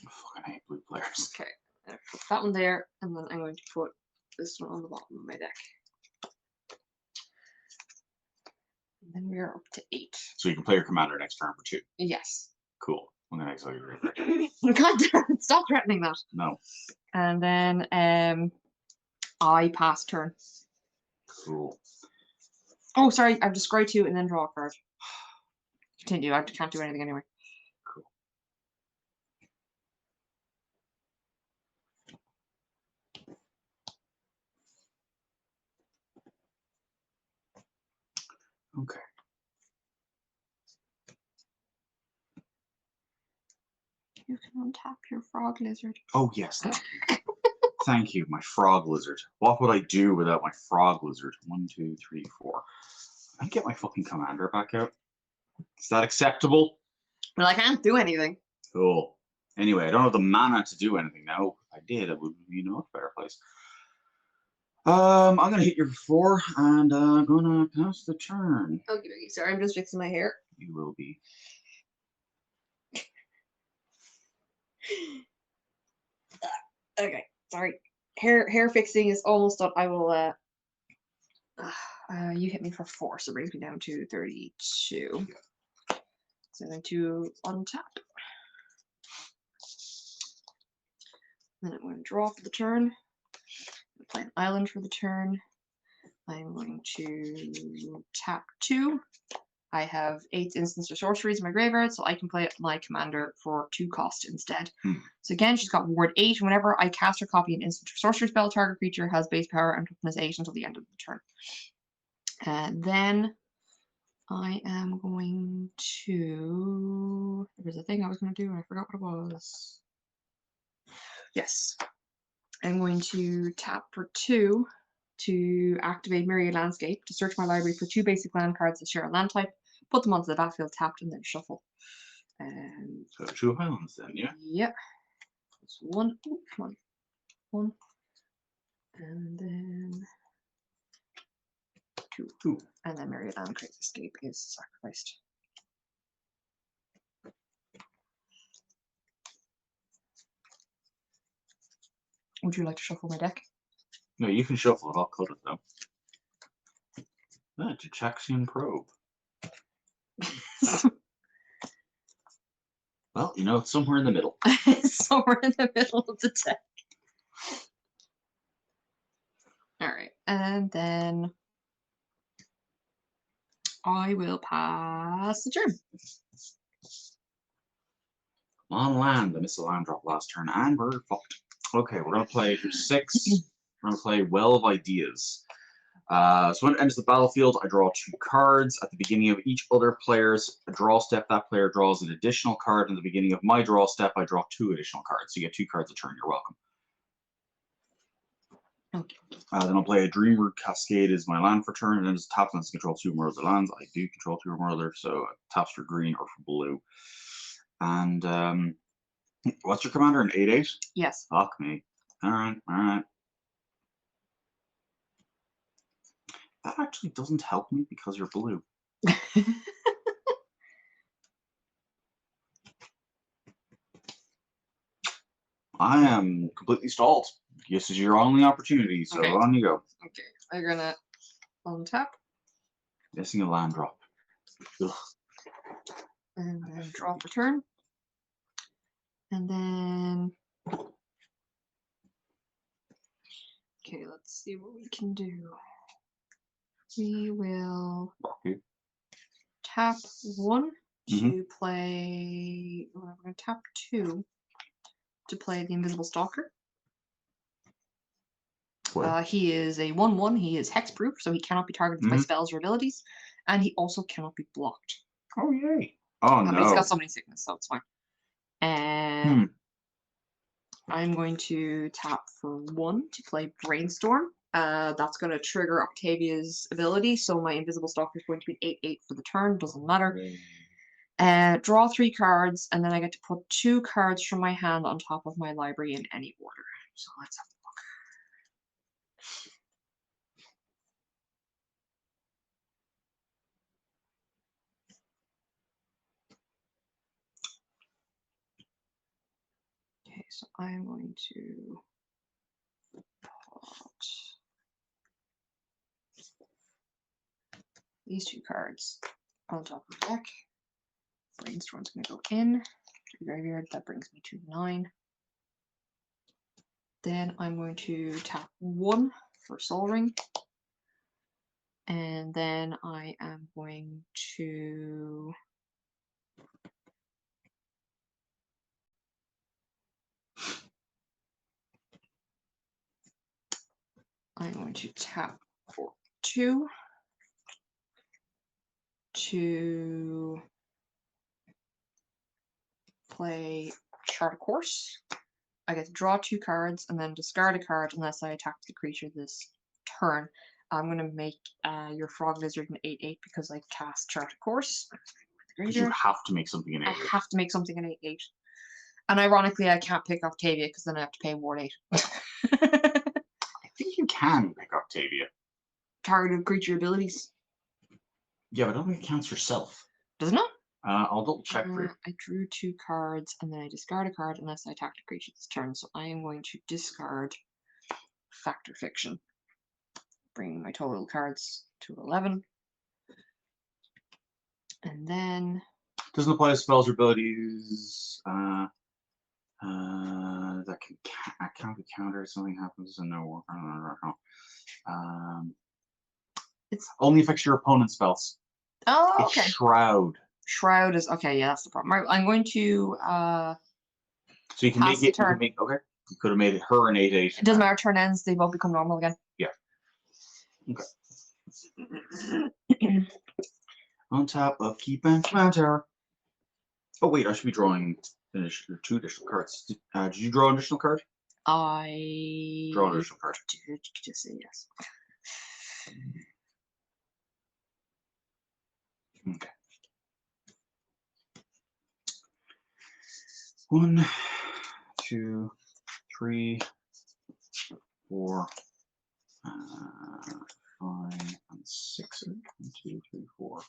I fucking hate blue players. Okay, I'll put that one there, and then I'm going to put this one on the bottom of my deck. And then we are up to 8. So you can play your commander next turn for 2. Yes. Cool. I'm gonna exile your graveyard. God damn it, stop threatening that. No. And then I pass turn. Cool. Oh, sorry, I have to scry 2 and then draw a card. Continue, I can't do anything anyway. Cool. Okay. You can untap your frog lizard. Oh yes, thank you. Thank you, my frog lizard. What would I do without my frog lizard? 1, 2, 3, 4. I get my fucking commander back out. Is that acceptable? Well, I can't do anything. Cool. Anyway, I don't have the mana to do anything now. If I did, it would be in a much better place. I'm gonna hit your 4 and I'm gonna pass the turn. Okay, sorry, I'm just fixing my hair. You will be. Okay, sorry. Hair fixing is almost done. I will you hit me for 4, so it brings me down to 32. Yeah. So then to untap. Then I'm going to draw for the turn. Play an island for the turn. I'm going to tap 2. I have 8 instants or sorceries in my graveyard, so I can play my commander for 2 cost instead. So again, she's got ward 8. Whenever I cast or copy an instant or sorcery spell, target creature has base power and toughness 8 until the end of the turn. And then I am going to... There was a thing I was going to do and I forgot what it was. Yes. I'm going to tap for 2 to activate Myriad Landscape to search my library for 2 basic land cards that share a land type, put them onto the battlefield tapped, and then shuffle. So 2 islands then, yeah? Yep. That's 1. Oh, come on. 1. And then 2. And then Myriad Landscape Escape is sacrificed. Would you like to shuffle my deck? No, you can shuffle it. I'll cut it though. It's a Jaxian Probe. Well, you know, it's somewhere in the middle. It's somewhere in the middle of the deck. Alright, and then I will pass the turn. On land, I missed a land drop last turn, and we're fucked. Okay, we're gonna play for 6. We're gonna play Well of Ideas. So when it enters the battlefield, I draw 2 cards. At the beginning of each other player's draw step, that player draws an additional card. And at the beginning of my draw step, I draw 2 additional cards. So you get 2 cards a turn. You're welcome. Okay. Then I'll play a Dreamroot Cascade as my land for turn, and then just tap and control 2 or more other lands. I do control 2 or more other, so taps for green or for blue. And what's your commander? An 8/8? Yes. Fuck me. Alright, alright. That actually doesn't help me because you're blue. I am completely stalled. This is your only opportunity, so Okay. on you go. Okay, I'm gonna untap. Missing a land drop. Ugh. And then draw for turn. And then... Okay, let's see what we can do. We will tap 1 to play... We're going to tap 2 to play the Invisible Stalker. He is a 1/1. He is hexproof, so he cannot be targeted by spells or abilities, and he also cannot be blocked. Oh yay! Oh no! He's got so many sickness, so it's fine. And I'm going to tap for 1 to play Brainstorm. That's going to trigger Octavia's ability, so my Invisible Stalker is going to be 8/8 for the turn. Doesn't matter. Draw 3 cards, and then I get to put 2 cards from my hand on top of my library in any order. So let's have a look. Okay, so I'm going to put these 2 cards on top of the deck. Brainstorm's going to go in to the graveyard. That brings me to 9. Then I'm going to tap 1 for Soul Ring. And then I am going to tap for 2 to play Chart a Course. I get to draw 2 cards and then discard a card unless I attack the creature this turn. I'm going to make your Frog Lizard an 8/8 because I cast Chart a Course. You have to make something an 8/8. I have to make something an 8/8. And ironically, I can't pick Octavia because then I have to pay Ward 8. I think you can pick Octavia. Targeted creature abilities. Yeah, but I don't think it counts yourself. Does it not? I'll double check for you. I drew 2 cards and then I discard a card unless I attack the creature this turn. So I am going to discard Fact or Fiction, bringing my total cards to 11. And then doesn't apply to spells or abilities. That can't be countered. Something happens and no. It's only affects your opponent's spells. Oh, okay. It's Shroud. Shroud is okay. Yeah, that's the problem. Right, I'm going to. So you can make it. Okay, you could have made it her an 8/8. It doesn't matter. Turn ends. They both become normal again. Yeah. Okay. On top of Keep and Commander. Oh wait, I should be drawing 2 additional cards. Did you draw an additional card? I draw an additional card. Did just say yes. Okay. 1, 2, 3, 4, 5, and 6. 1, 2, 3, 4,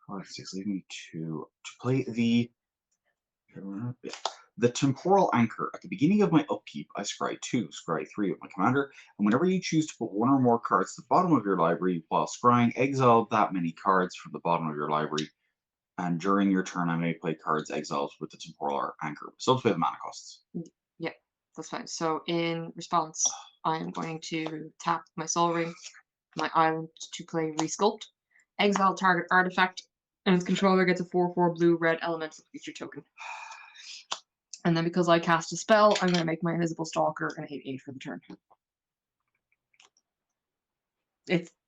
5, 6. Leave me 2 to play the Temporal Anchor. At the beginning of my upkeep, I scry 2, scry 3 of my commander, and whenever you choose to put 1 or more cards to the bottom of your library while scrying, exile that many cards from the bottom of your library. And during your turn, I may play cards exiled with the Temporal Anchor. So pay the mana costs. Yeah, that's fine. So in response, I am going to tap my Soul Ring, my island to play Resculpt, exile target artifact, and its controller gets a 4/4 blue-red elemental creature token. And then because I cast a spell, I'm going to make my Invisible Stalker an 8/8 for the turn.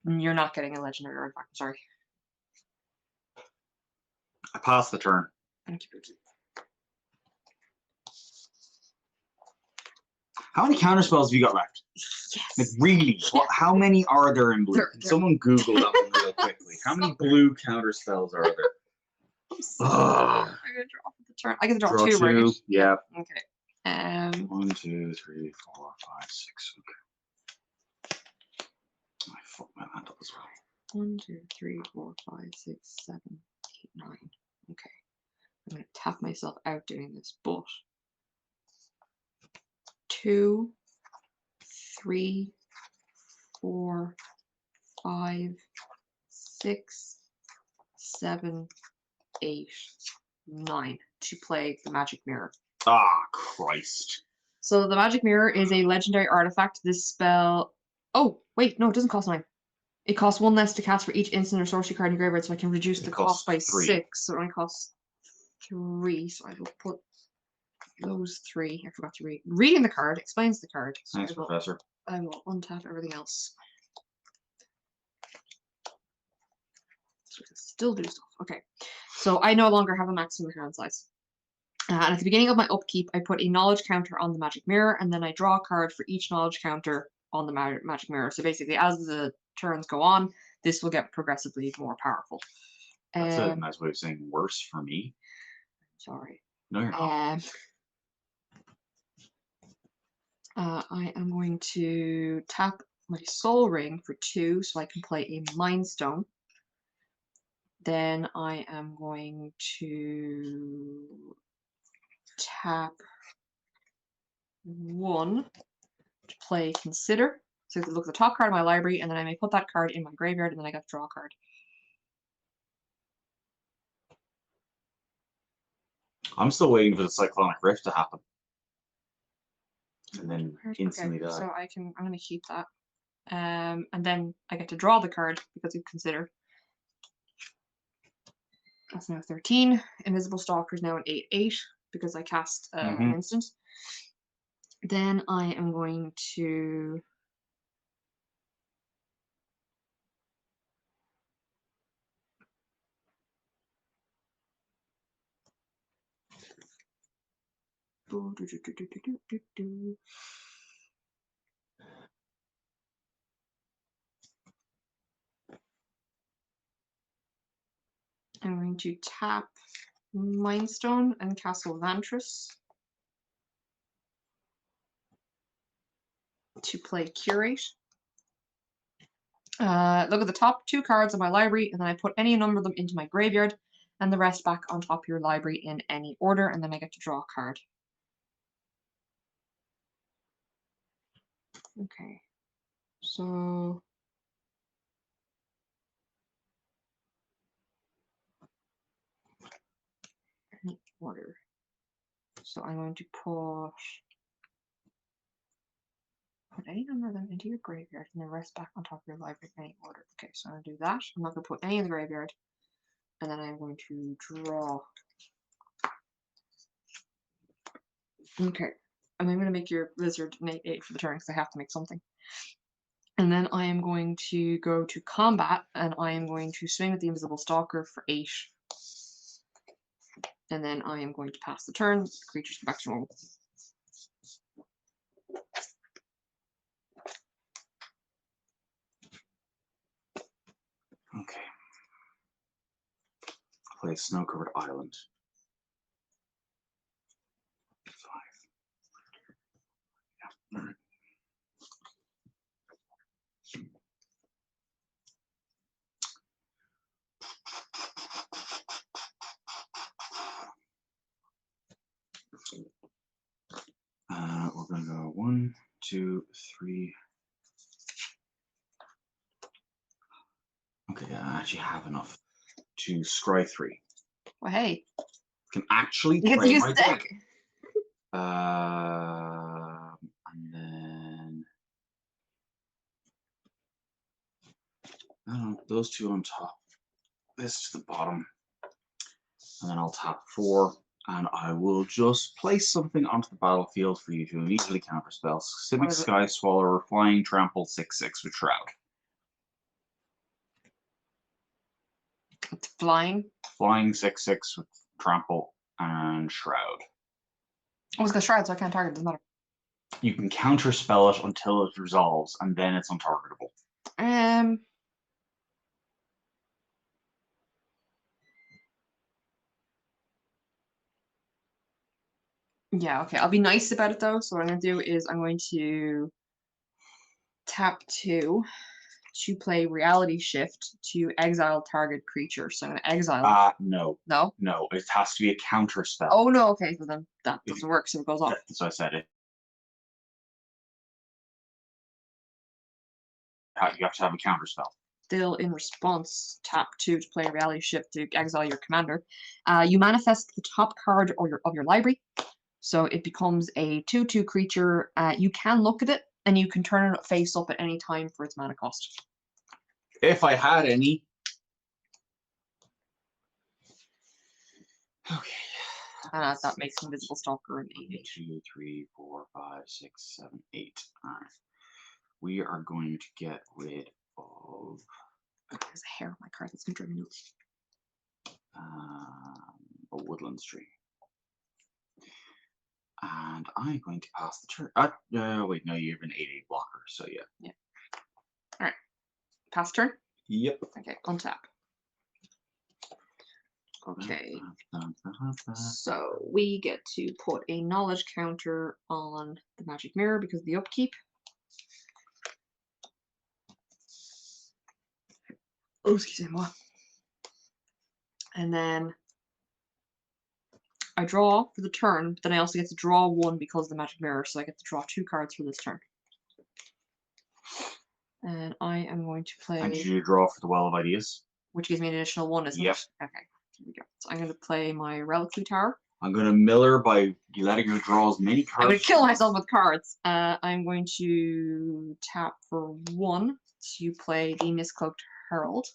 You're not getting a legendary artifact, sorry. I pass the turn. How many counterspells have you got left? Yes. Like, really? How many are there in blue? Can someone Google that one real quickly. How many blue counterspells are there? I'm gonna draw for the turn. I get to draw two, two, right? yeah. Okay. 1, 2, 3, 4, 5, 6. Okay. I fucked my hand up as well. 1, 2, 3, 4, 5, 6, 7, 8, 9. Okay. I'm gonna tap myself out doing this, but 2, 3, 4, 5, 6, 7, 8, 9 to play the Magic Mirror. Ah, Christ. So the Magic Mirror is a legendary artifact. This spell... Oh, wait, no, it doesn't cost 9. It costs 1 less to cast for each instant or sorcery card in your graveyard, so I can reduce the cost by 3. 6. So it only costs 3. So I will put those 3. I forgot to read. Reading the card explains the card. So Thanks, Professor. I will untap everything else. So I can still do stuff. Okay. So I no longer have a maximum hand size. And at the beginning of my upkeep, I put a knowledge counter on the Magic Mirror, and then I draw a card for each knowledge counter on the Magic Mirror. So basically, as the turns go on, this will get progressively more powerful. That's a nice way of saying worse for me. Sorry. No, you're not. I am going to tap my Soul Ring for 2 so I can play a Mind Stone. Then I am going to tap 1 to play Consider. So I look at the top card of my library, and then I may put that card in my graveyard, and then I get to draw a card. I'm still waiting for the Cyclonic Rift to happen. And then instantly die. So I'm going to keep that. And then I get to draw the card because you Consider. That's now 13. Invisible Stalker is now an 8/8 because I cast an instant. Then I am going to I'm going to tap Mind Stone and Castle Vantress to play Curate. Look at the top 2 cards of my library, and then I put any number of them into my graveyard, and the rest back on top of your library in any order, and then I get to draw a card. Okay, so any order. So I'm going to put any number of them into your graveyard, and the rest back on top of your library in any order. Okay, so I'm going to do that. I'm not going to put any in the graveyard, and then I'm going to draw. Okay, and I'm going to make your Lizard an 8/8 for the turn because I have to make something. And then I am going to go to combat, and I am going to swing at the Invisible Stalker for 8. And then I am going to pass the turn. The creatures go back to normal. Okay. Play a snow-covered island. 5. Yeah. All right. We're gonna go 1, 2, 3. Okay, I actually have enough to scry 3. Well, hey. Can actually You get to use my deck. And then I don't know, those 2 on top, this to the bottom, and then I'll tap 4, And I will just place something onto the battlefield for you to immediately counterspell. Simic Sky Swallower, Flying Trample 6/6 with Shroud. It's flying. Flying 6/6 with Trample and Shroud. Oh, it's got Shroud, so I can't target. Doesn't matter. You can counterspell it until it resolves, and then it's untargetable. Yeah, okay. I'll be nice about it though. So what I'm gonna do is I'm going to tap 2 to play Reality Shift to exile target creature. So I'm gonna exile. No. No? No, it has to be a counterspell. Oh no, okay, so then that doesn't work, so it goes off. So I said it. You have to have a counterspell. Still in response, tap 2 to play Reality Shift to exile your commander. You manifest the top card of your library. So it becomes a 2/2 creature. You can look at it, and you can turn it face up at any time for its mana cost. If I had any. Okay. That makes Invisible Stalker an 8. 2, 3, 4, 5, 6, 7, 8. Alright. We are going to get rid of. There's a hair on my card that's going to drive me nuts. A Woodlands Tree. And I'm going to pass the turn. Wait, no, you have an 8/8 blocker, so yeah. Yeah. Alright. Pass turn? Yep. Okay, untap. Okay. So we get to put a knowledge counter on the magic mirror because of the upkeep. Oh, excusez-moi. And then I draw for the turn, but then I also get to draw 1 because of the magic mirror, so I get to draw 2 cards for this turn. And I am going to play. And you draw for the Well of Ideas. Which gives me an additional 1, isn't it? Okay, here we go. So I'm going to play my Reliquary Tower. I'm going to Miller by letting her draw as many cards. I'm going to kill myself with cards. I'm going to tap for 1 to play the Mistcloaked Herald.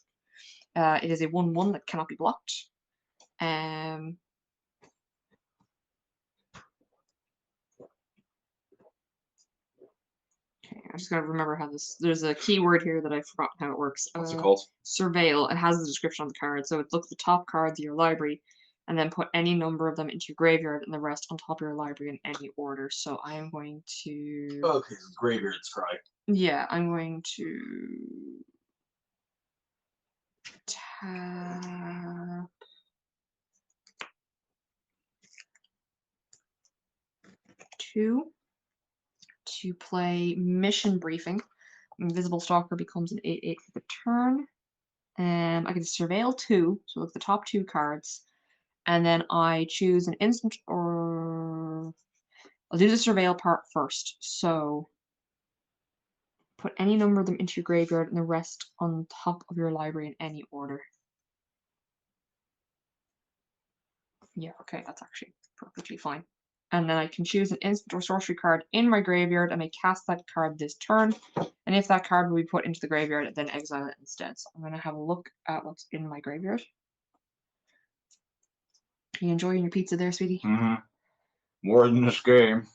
It is a 1/1 that cannot be blocked. Okay, I'm just gonna remember how this. There's a keyword here that I forgot how it works. What's it called? Surveil. It has the description on the card, so it looks at the top cards of your library, and then put any number of them into your graveyard, and the rest on top of your library in any order. So I am going to. Okay, Graveyard's Cry. Yeah, I'm going to tap. Two to play Mission Briefing. Invisible Stalker becomes an 8/8 for the turn. I can surveil 2, so look at the top 2 cards, and then I choose an instant, or I'll do the surveil part first. So put any number of them into your graveyard and the rest on top of your library in any order. Yeah, okay, that's actually perfectly fine. And then I can choose an instant or sorcery card in my graveyard, and I cast that card this turn. And if that card will be put into the graveyard, then exile it instead. So I'm going to have a look at what's in my graveyard. You enjoying your pizza there, sweetie? Mm-hmm. More than this game.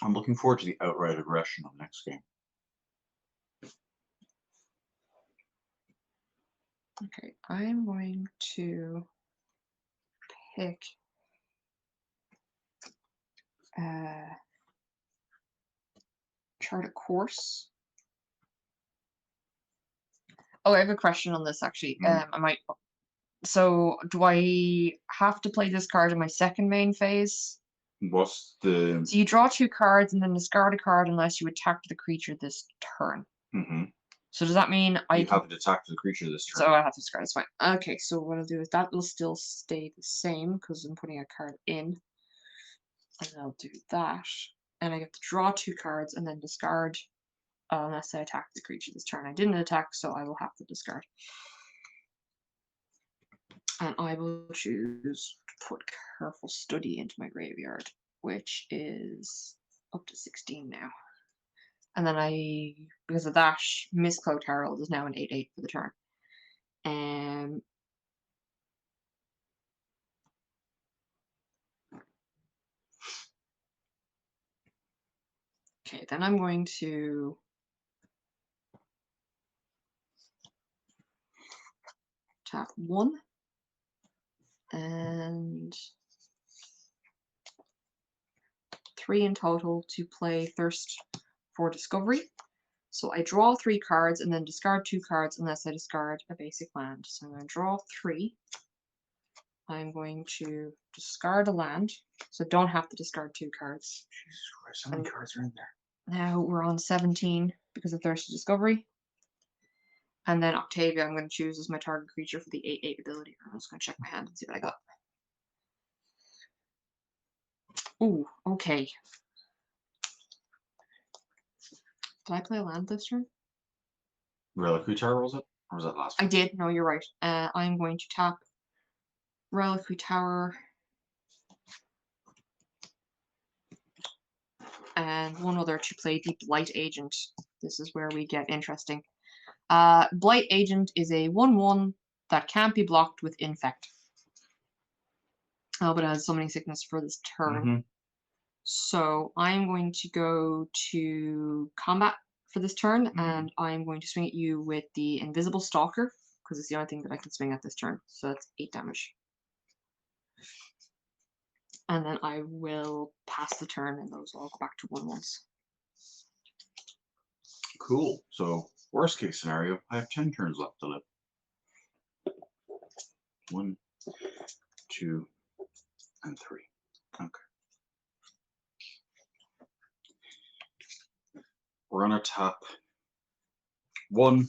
I'm looking forward to the outright aggression of next game. Okay, I'm going to pick chart a course. Oh, I have a question on this actually. I might. So, do I have to play this card in my second main phase? What's the? So you draw 2 cards and then discard a card unless you attack the creature this turn. Mm-hmm. So does that mean you haven't attacked the creature this turn? So I have to discard. It's fine. Okay, so what I'll do is that will still stay the same because I'm putting a card in, and I'll do that, and I get to draw 2 cards and then discard unless I attack the creature this turn. I didn't attack, so I will have to discard. And I will choose to put Careful Study into my graveyard, which is up to 16 now. And then because of that, Mistcloaked Herald is now an 8/8 for the turn. Okay, then I'm going to tap 1 and 3 in total to play Thirst for Discovery. So I draw 3 cards and then discard 2 cards unless I discard a basic land. So I'm going to draw 3. I'm going to discard a land, so don't have to discard 2 cards. Jesus Christ, how many cards are in there? Now we're on 17 because of Thirsty Discovery. And then Octavia I'm going to choose as my target creature for the 8/8 ability. I'm just going to check my hand and see what I got. Ooh, okay. Did I play a land this turn? Reliquary Tower, was it? Or was that last one? I did. No, you're right. I'm going to tap Reliquary Tower and one other to play the Blight Agent. This is where we get interesting. Blight Agent is a 1/1 that can't be blocked with Infect. But it has Summoning Sickness for this turn. So I'm going to go to combat for this turn, and I'm going to swing at you with the Invisible Stalker, because it's the only thing that I can swing at this turn. So that's 8 damage. And then I will pass the turn, and those all go back to 1/1s. Cool. So, worst case scenario, I have 10 turns left to live. 1, 2, and 3. Okay. We're gonna tap 1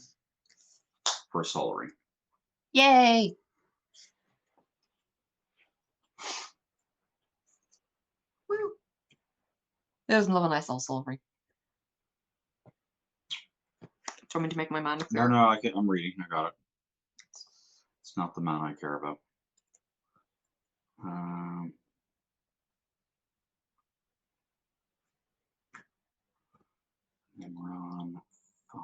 for a Soul Ring. Yay! Woo! It doesn't love a nice little Soul Ring. Do you want me to make my mana clear? No, I'm reading. I got it. It's not the mana I care about. And we're on 5.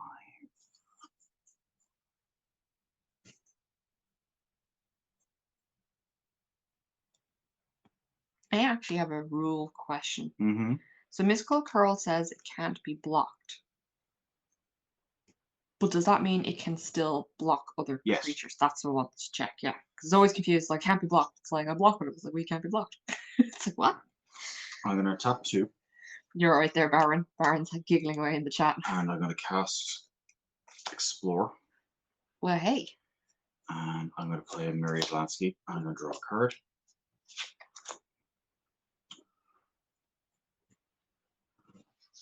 I actually have a rule question. Mm-hmm. So Mistcloaked Herald says it can't be blocked. But does that mean it can still block other creatures? That's what I wanted to check, yeah. Because it's always confused, like, can't be blocked. It's like, I block it. It's like, we can't be blocked. It's like, what? I'm going to tap 2. You're right there, Baron. Baron's like, giggling away in the chat. And I'm going to cast Explore. Well, hey. And I'm going to play a Myriad Landscape. I'm going to draw a card.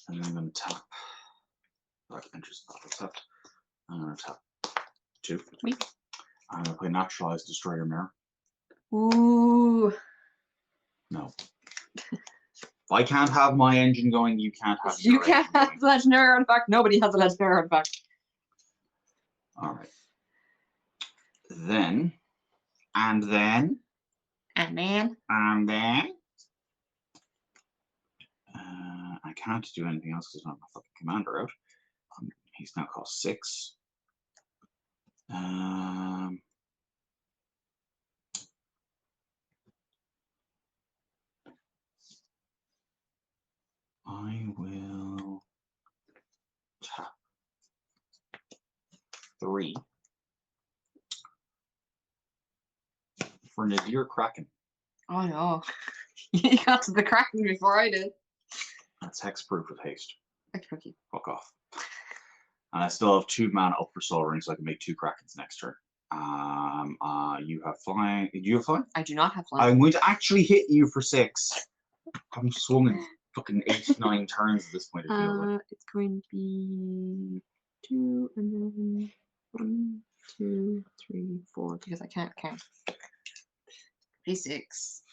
And then I'm going to tap. That enters battle tap. I'm going to tap 2. Wait. I'm going to play Naturalized Destroyer Mirror. Ooh. No. If I can't have my engine going, you can't have your You can't have the legendary artifact. Nobody has a legendary artifact. Alright. Then. And then. I can't do anything else because I don't have my fucking commander out. He's now cost 6. I will tap 3 for Nadir Kraken. Oh no. You got to the Kraken before I did. That's hexproof with haste. Okay. Fuck off. And I still have 2 mana up for Soul Ring, so I can make 2 Krakens next turn. You have flying. Do you have flying? I do not have flying. I'm going to actually hit you for 6. I'm swung fucking 8, 9 turns at this point. It feels like. It's going to be 2 and then 1, 2, 3, 4 because I can't count. 26.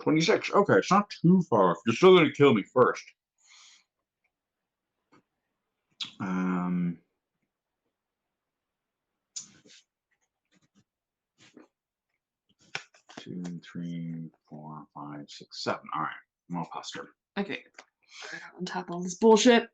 26. Okay, it's not too far. You're still going to kill me first. 2, 2, 3, 4, 5, 6, 7. All right, I'm all past turn. Okay. Untap all this bullshit.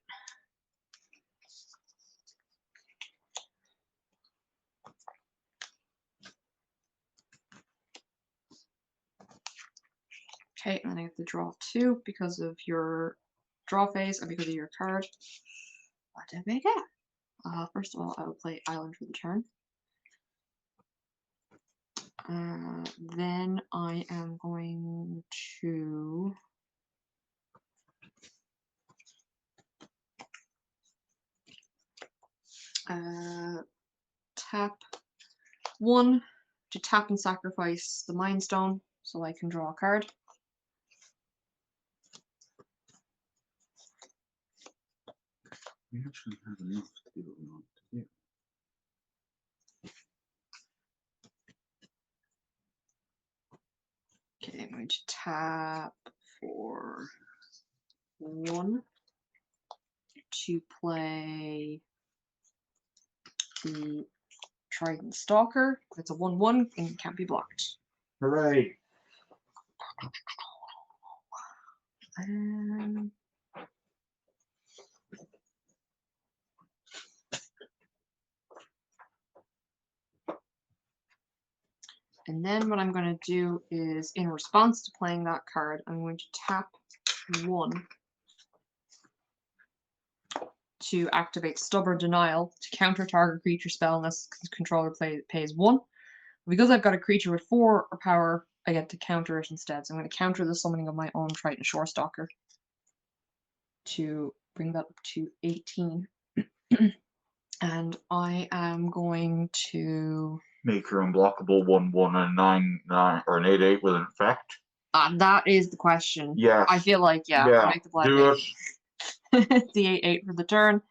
Okay, and then I have to draw 2 because of your draw phase and because of your card. What did I get? First of all, I will play Island for the turn. Then I am going to tap 1 to tap and sacrifice the Mind Stone so I can draw a card. We actually have enough to do what we want to do. Okay, I'm going to tap for 1 to play the Trident Stalker. It's a 1/1 and can't be blocked. Hooray! And then what I'm going to do is, in response to playing that card, I'm going to tap 1 to activate Stubborn Denial to counter target creature spell unless the controller pays 1. Because I've got a creature with 4 power, I get to counter it instead. So I'm going to counter the summoning of my own Triton Shorestalker to bring that up to 18. And I am going to Make your unblockable 1/1 and 9/9 or an 8/8 with an effect. that is the question. Yeah. I feel like, yeah, I'll make the black do it. the 8/8 for the turn.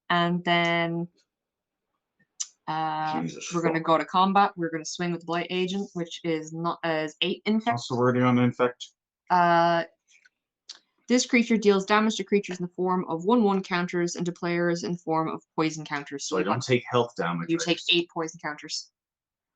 And then Jesus we're going to fuck. go to combat. We're going to swing with Blight Agent, which is not as 8 infect. What's the wording on infect? This creature deals damage to creatures in the form of 1/1 counters and to players in the form of poison counters. So I don't take health damage. You take 8 poison counters.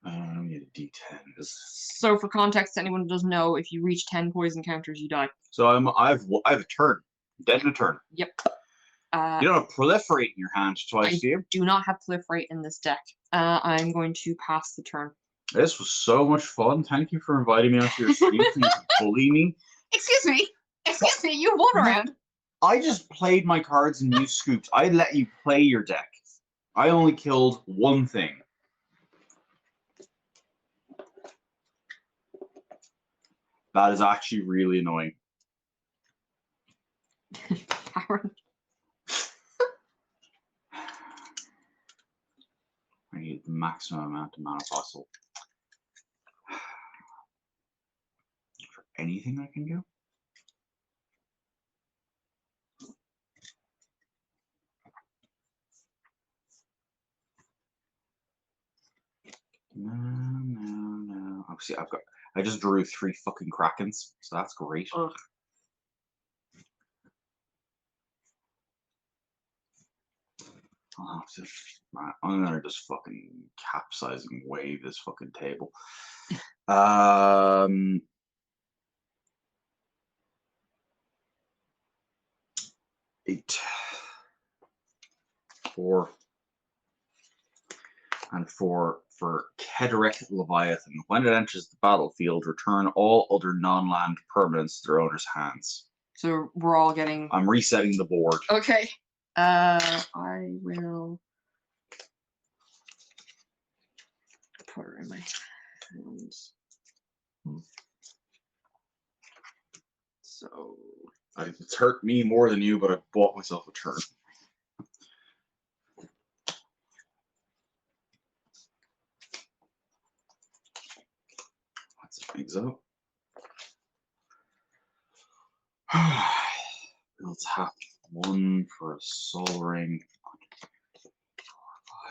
I need a D10. So for context, anyone who doesn't know, if you reach 10 poison counters, you die. So I have a turn. Dead in a turn. Yep. You don't have Proliferate in your hand twice, do you? Do not have Proliferate in this deck. I'm going to pass the turn. This was so much fun. Thank you for inviting me onto your stream so you could bully me. Excuse me. Excuse me. You won around. I just played my cards and you scooped. I let you play your deck. I only killed one thing. That is actually really annoying. I need the maximum amount of mana possible. For anything I can do? No. Oh, see, I just drew 3 fucking Krakens, so that's great. Ugh. I'll have to, right, I'm gonna just fucking capsizing wave this fucking table. 8, 4, and 4 for Kedrick Leviathan. When it enters the battlefield, return all other non-land permanents to their owner's hands. So we're all getting. I'm resetting the board. Okay. I will put her in my hands. So. It's hurt me more than you, but I bought myself a turn. Let's things up. We'll tap 1 for a Soul Ring. 4,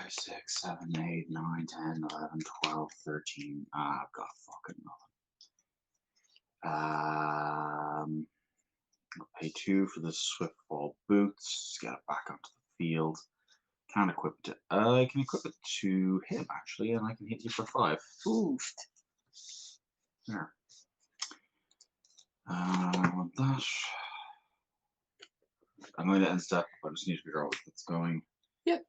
5, 6, 7, 8, 9, 10, 11, 12, 13. I've got fucking nothing. I'll pay 2 for the Swiftfall Boots. Get it back onto the field. Can't equip it. I can equip it to him actually, and I can hit you for 5. Oof. There. Want that. I'm going to end step. I just need to figure out what's going. Yep.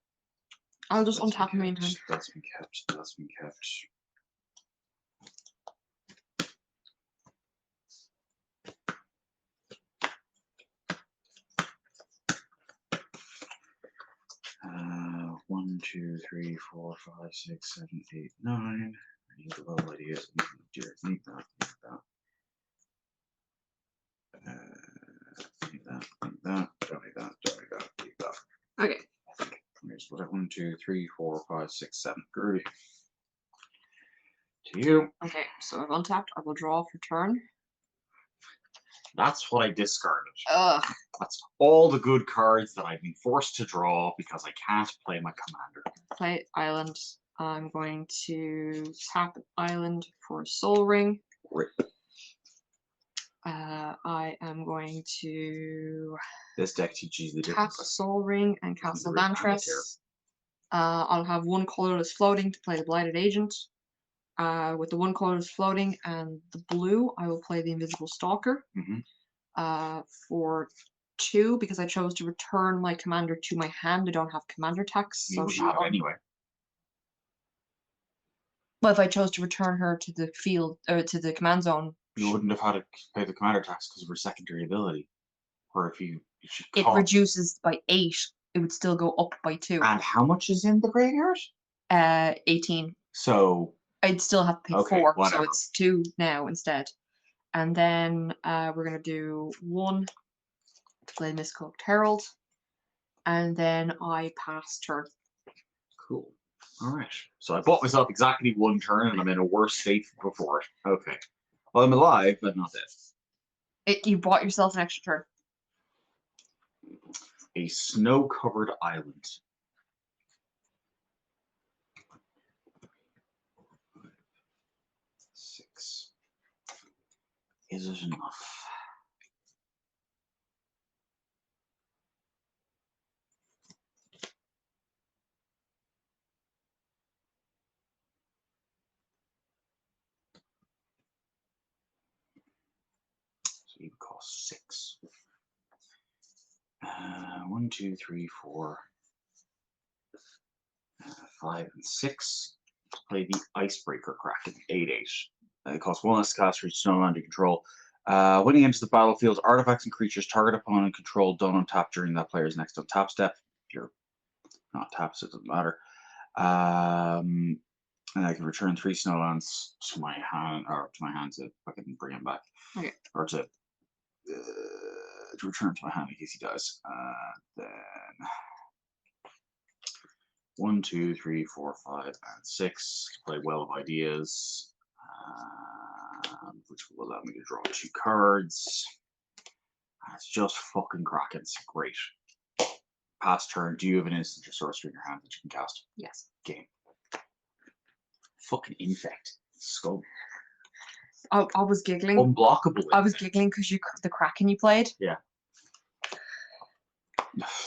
I'll just That's untap been in the kept. meantime. That's been kept. That's been kept. One, two, three, four, five, six, seven, eight, nine. I need a little ideas. Need that. Need that. Need that. Need that. Don't need that. Don't need that. Need that. Okay. I think. Here's what. 1, 2, 3, 4, 5, 6, 7. Groovy. To you. Okay, so I've untapped. I will draw for turn. That's what I discarded. Ugh. That's all the good cards that I've been forced to draw because I can't play my commander. Play island. I'm going to tap an island for a soul ring. Right. I am going to This deck teaches the tap difference. a soul ring and castle Rip Mantras. I'll have one colorless floating to play the blighted agent. With the one colorless floating and the blue, I will play the invisible stalker. For 2, because I chose to return my commander to my hand. I don't have commander tax, You so would she have it anyway. But if I chose to return her to the field or to the command zone, You wouldn't have had to pay the commander tax because of her secondary ability. Or if you should it call. reduces by 8. It would still go up by 2. And how much is in the graveyard? 18. So I'd still have to pay okay, 4, whatever. so it's 2 now instead. And then we're gonna do 1 to play Mystical Herald, and then I pass turn. Cool. All right. So I bought myself exactly 1 turn, and I'm in a worse state than before. Okay. Well, I'm alive, but not dead. You bought yourself an extra turn. A snow-covered island. 6. Is it enough? So it costs 6. 1, 2, 3, 4, 5, and 6. To play the Icebreaker Kraken. 8/8. It costs 1 less to cast for each snowland you control. When you enter the battlefield, artifacts and creatures target opponent control don't untap during that player's next untap step. If you're not tapped, so it doesn't matter. And I can return 3 snowlands to my hand, or to my hand to fucking bring him back. Okay. Or to return to my hand in case he dies. Then 1, 2, 3, 4, 5, and 6. Play Well of Ideas, which will allow me to draw 2 cards. It's just fucking Krakens. Great. Pass turn. Do you have an instant or sorcery in your hand that you can cast? Yes. Game. Fucking Infect. Skull. I was giggling. Unblockable. I was giggling because the Kraken you played. Yeah.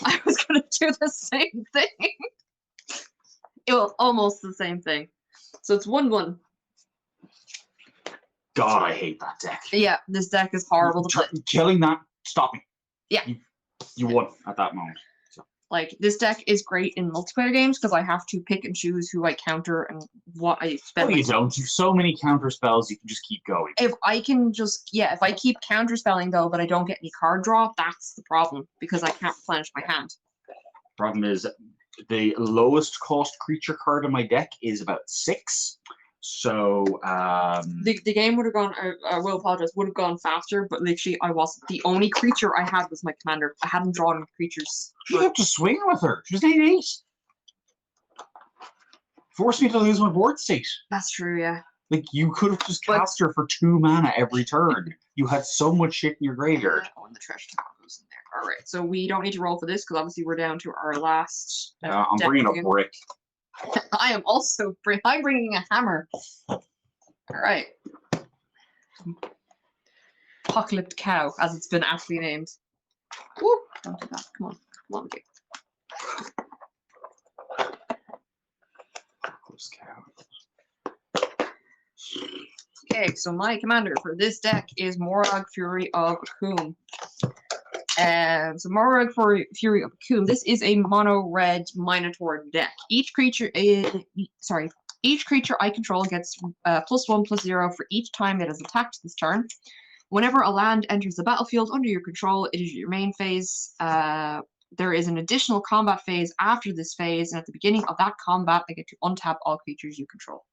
I was gonna do the same thing. It was almost the same thing. So it's 1/1. God, I hate that deck. Yeah, this deck is horrible to play. Killing that, stop me. Yeah. You won at that moment. So. Like, this deck is great in multiplayer games because I have to pick and choose who I counter and what I spend. No, you don't. You have so many counter spells, you can just keep going. If I can just, if I keep counter spelling though, but I don't get any card draw, that's the problem because I can't replenish my hand. Problem is, the lowest cost creature card in my deck is about 6. So the game would have gone. I will apologize. Would have gone faster, but literally, I wasn't. The only creature I had was my commander. I hadn't drawn creatures. You have to swing with her. She was 8/8. Forced me to lose my board state. That's true. Yeah. Like, you could have just cast her for 2 mana every turn. You had so much shit in your graveyard. Oh, and the trash can goes in there. All right. So we don't need to roll for this because obviously we're down to our last. I'm bringing a brick. I am also I'm bringing a hammer. All right. Apocalypse Cow, as it's been aptly named. Woo! Don't do that. Come on, okay. Apocalypse Cow. Okay, so my commander for this deck is Morag Fury of Akum. So Morag Fury of Akum. This is a mono red Minotaur deck. Each creature I control gets +1/+0 for each time it is attacked this turn. Whenever a land enters the battlefield under your control, it is your main phase. There is an additional combat phase after this phase, and at the beginning of that combat, I get to untap all creatures you control.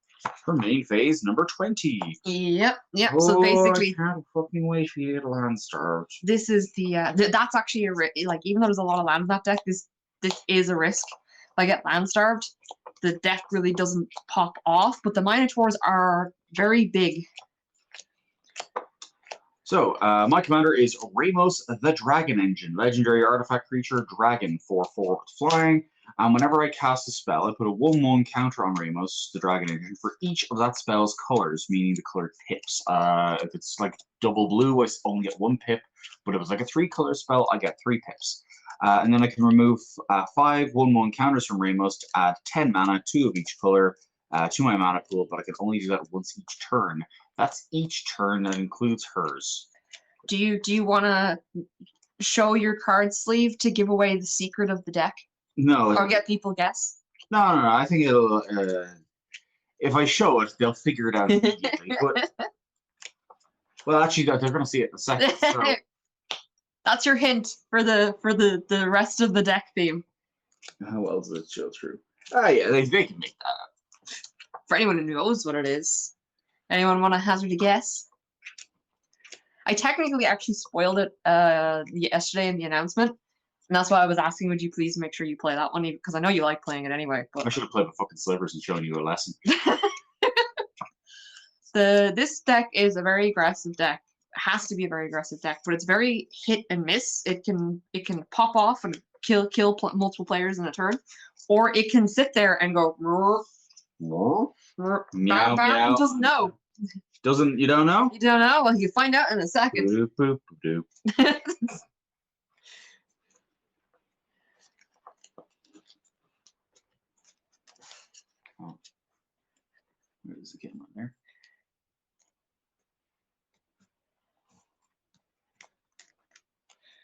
For main phase number 20. Yep. Oh, So basically, I can't fucking wait for you to get land starved. this is the that's actually a like, even though there's a lot of land in that deck, this is a risk. If I get land starved, the deck really doesn't pop off, but the Minotaurs are very big. So, my commander is Ramos the Dragon Engine, legendary artifact creature, dragon, 4/4 with flying. And whenever I cast a spell, I put a 1/1 counter on Ramos the Dragon Engine for each of that spell's colors, meaning the colored pips. If it's like double blue, I only get 1 pip, but if it was like a 3-color spell, I get 3 pips. And then I can remove 5 1/1 counters from Ramos to add 10 mana, 2 of each color, to my mana pool, but I can only do that once each turn. That's each turn. That includes hers. Do you want to show your card sleeve to give away the secret of the deck, No. or get people guess? No. I think it'll. If I show it, they'll figure it out immediately. But well, actually, they're going to see it in a second. So. That's your hint for the rest of the deck theme. How well does it show through? Oh yeah, they can make that up. For anyone who knows what it is. Anyone want to hazard a guess? I technically actually spoiled it yesterday in the announcement, and that's why I was asking, would you please make sure you play that one, because I know you like playing it anyway. But I should have played with fucking slivers and shown you a lesson. This deck is a very aggressive deck. It has to be a very aggressive deck, but it's very hit and miss. It can pop off and kill multiple players in a turn, or it can sit there and go. Meow, meow. Doesn't know. You don't know? You don't know? Well, you find out in a second. Boop, boop, boop. Oh. Where's the game on there?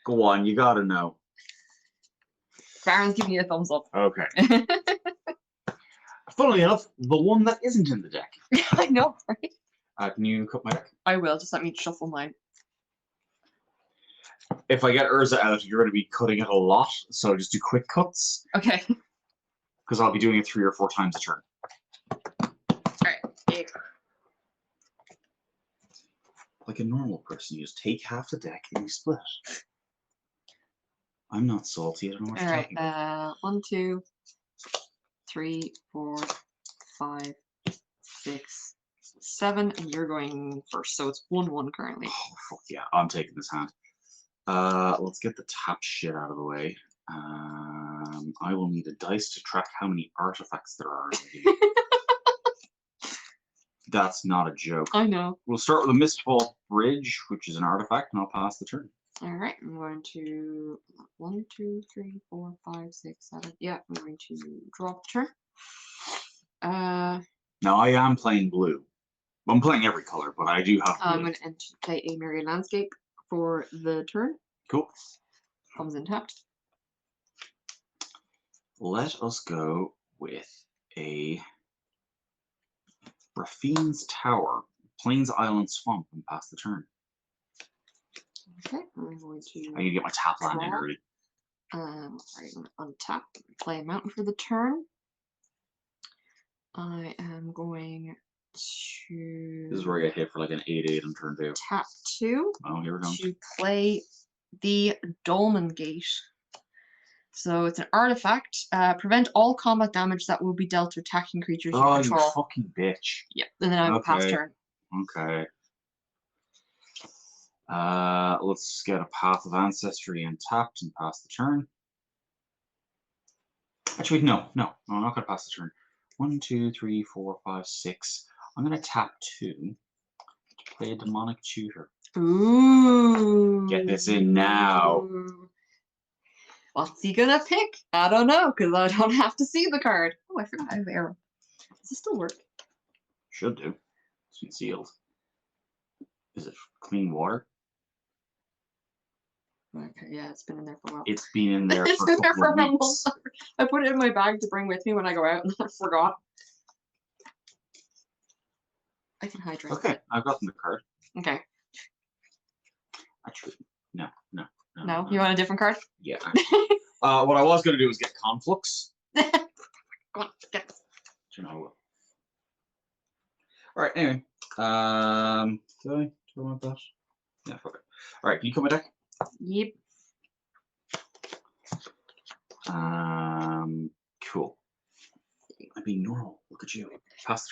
Go on, you gotta know. Baron's giving you a thumbs up. Okay. Funnily enough, the one that isn't in the deck. I know, right? Can you cut my deck? I will. Just let me shuffle mine. If I get Urza out, you're going to be cutting it a lot, so just do quick cuts. Okay. Because I'll be doing it 3 or 4 times a turn. Alright. Yeah. Like a normal person, you just take half the deck and you split it. I'm not salty. I don't know what you're talking about. 1, 2, 3, 4, 5, 6, 7, and you're going first, so it's 1/1 currently. Oh, fuck yeah, I'm taking this hand. Let's get the tap shit out of the way. I will need a dice to track how many artifacts there are in the game. That's not a joke. I know. We'll start with a Mistfall Bridge, which is an artifact, and I'll pass the turn. Alright, I'm going to 1, 2, 3, 4, 5, 6, 7. Yeah, I'm going to draw the turn. Now I am playing blue. I'm playing every color, but I do have blue. I'm going to play a Myriad Landscape for the turn. Cool. Comes in tapped. Let us go with a Rafine's Tower, Plains Island Swamp, and pass the turn. Okay, I'm going to. I need to get my tap land in draw. early. I'm going to untap, play a mountain for the turn. I am going to. This is where I get hit for like an 8/8 on turn 2. Tap 2. Oh, here we go. To play the Dolmen Gate. So it's an artifact. Prevent all combat damage that will be dealt to attacking creatures you Oh, control. you fucking bitch. Yeah, and then I have a pass turn. Okay. Let's get a Path of Ancestry and tapped and pass the turn. Actually, no, I'm not gonna pass the turn. 1, 2, 3, 4, 5, 6. I'm gonna tap 2 to play a Demonic Tutor. Ooh. Get this in now. What's he gonna pick? I don't know, because I don't have to see the card. Oh, I forgot I have arrow. Does this still work? Should do. It's been sealed. Is it clean water? Okay, yeah, it's been in there for a while. It's been in there It's for a been there couple of for a weeks. month. I put it in my bag to bring with me when I go out, and I forgot. I can hydrate. Okay, I've gotten the card. Okay. Actually, no. No, you want a different card? Yeah. Actually. What I was going to do was get Conflux. Go on, get this. You know, I will. All right. Anyway, do I want that? Yeah. Fuck it. All right. Can you come my deck? Yep. Cool. I'd be normal. Look at you. Pass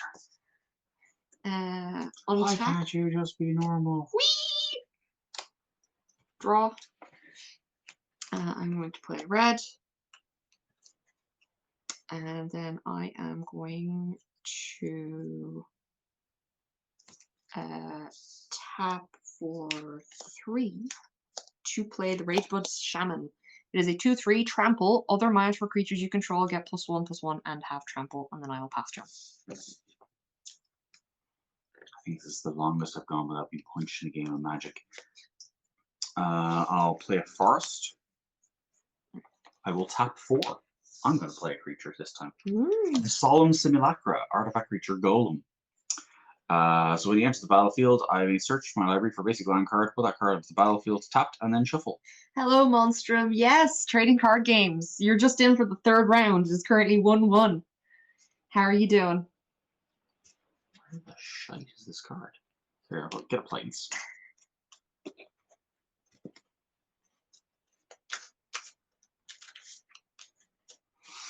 the turn. Why Untap. can't you just be normal? Whee! Draw. I'm going to play red. And then I am going to tap for 3 to play the Rageblood Shaman. It is a 2/3 trample. Other Minotaur creatures you control get +1/+1 and have trample, and then I will pass turn. I think this is the longest I've gone without being punched in a game of Magic. I'll play a forest. I will tap 4. I'm going to play a creature this time. The Solemn Simulacra, artifact creature Golem. So when you enter the battlefield, I may search my library for basic land card, put that card onto the battlefield, tapped, and then shuffle. Hello, Monstrum. Yes, trading card games. You're just in for the 3rd round. It's currently 1-1. How are you doing? Where the shite is this card? Here, I'll get a planes.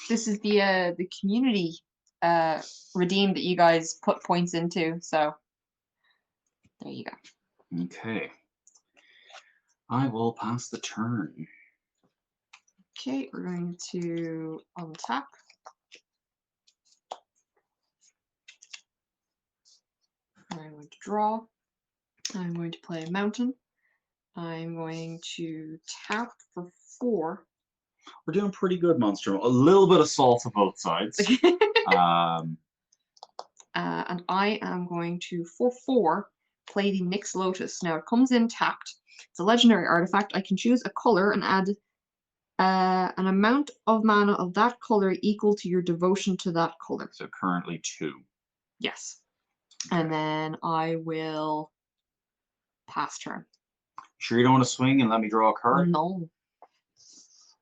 This is the community redeem that you guys put points into, so there you go. Okay. I will pass the turn. Okay, we're going to untap. I'm going to draw. I'm going to play a mountain. I'm going to tap for 4. We're doing pretty good, Monstrum. A little bit of salt on both sides. And I am going to, for 4, play the Nyx Lotus. Now, it comes in tapped. It's a legendary artifact. I can choose a color and add an amount of mana of that color equal to your devotion to that color. So currently 2. Yes. Okay. And then I will pass turn. Sure you don't want to swing and let me draw a card? No.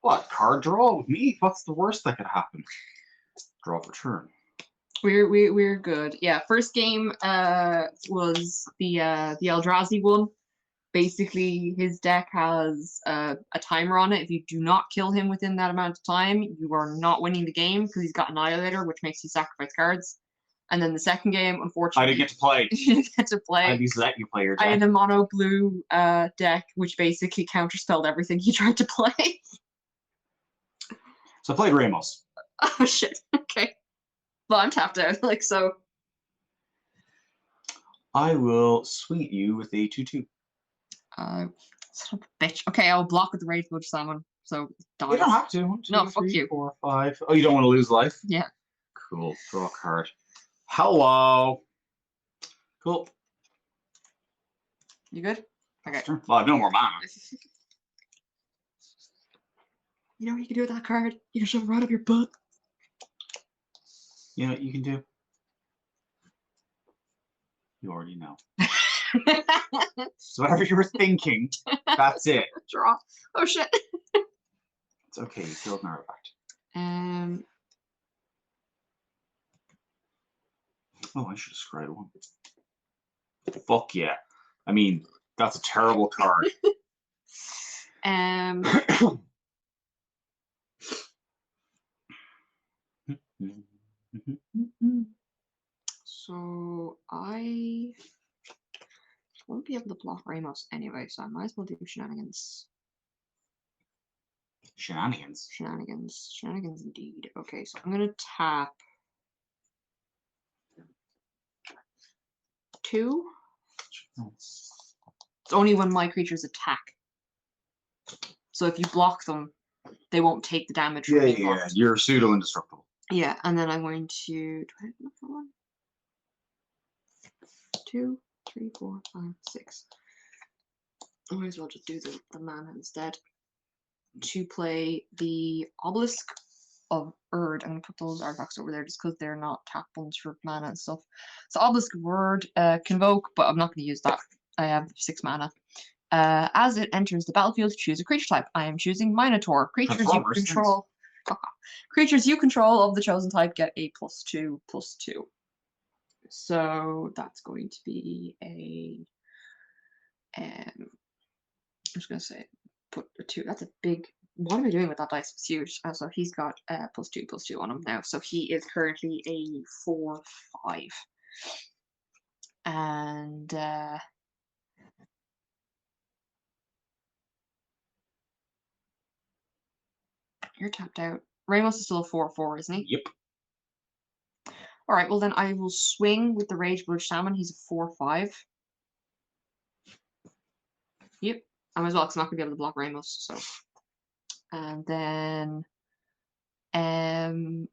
What? Card draw with me? What's the worst that could happen? Draw for turn. We're good. Yeah, first game was the Eldrazi one. Basically, his deck has a timer on it. If you do not kill him within that amount of time, you are not winning the game because he's got Annihilator, which makes you sacrifice cards. And then the second game, unfortunately, I didn't get to play. You didn't get to play. I just let you play your deck. I had a mono blue deck, which basically counterspelled everything he tried to play. So I played Ramos. Oh shit. Okay. Well, I'm tapped out, like so. I will sweet you with a 2/2. Son of a bitch. Okay, I'll block with the Rageblood Salmon. So die. You don't have to. 1, 2, No, 3, fuck you. 4, 5. Oh, you don't want to lose life? Yeah. Cool. Draw a card. Hello. Cool. You good? Okay. Well, I have no more mana. You know what you can do with that card? You can shove it right up your butt. You know what you can do? You already know. So whatever you were thinking, that's it. Draw. Oh shit. It's okay. You killed an artifact. Oh, I should have scried 1. Fuck yeah. I mean, that's a terrible card. So I won't be able to block Ramos anyway, so I might as well do shenanigans. Shenanigans? Shenanigans. Shenanigans indeed. Okay, so I'm going to tap 2. It's only when my creatures attack. So if you block them, they won't take the damage from being blocked. You're pseudo-indestructible. Yeah, and then I'm going to... Do I have enough for 1? 2, 3, 4, 5, 6. I might as well just do the mana instead. To play the Obelisk of Erd. I'm going to put those artifacts over there just because they're not tap ones for mana and stuff. So Obelisk of Erd, Convoke, but I'm not going to use that. I have 6 mana. As it enters the battlefield, choose a creature type. I am choosing Minotaur. Creatures you control. Creatures you control of the chosen type get a +2/+2. So that's going to be a. I'm just going to say put a 2. That's a big. What am I doing with that dice? It's huge. So he's got +2/+2 on him now. So he is currently a 4/5. And you're tapped out. Ramos is still a 4/4, isn't he? Yep. All right. Well, then I will swing with the Rage Blood Shaman. He's a 4/5. Yep. I might as well, because I'm not going to be able to block Ramos. So, and then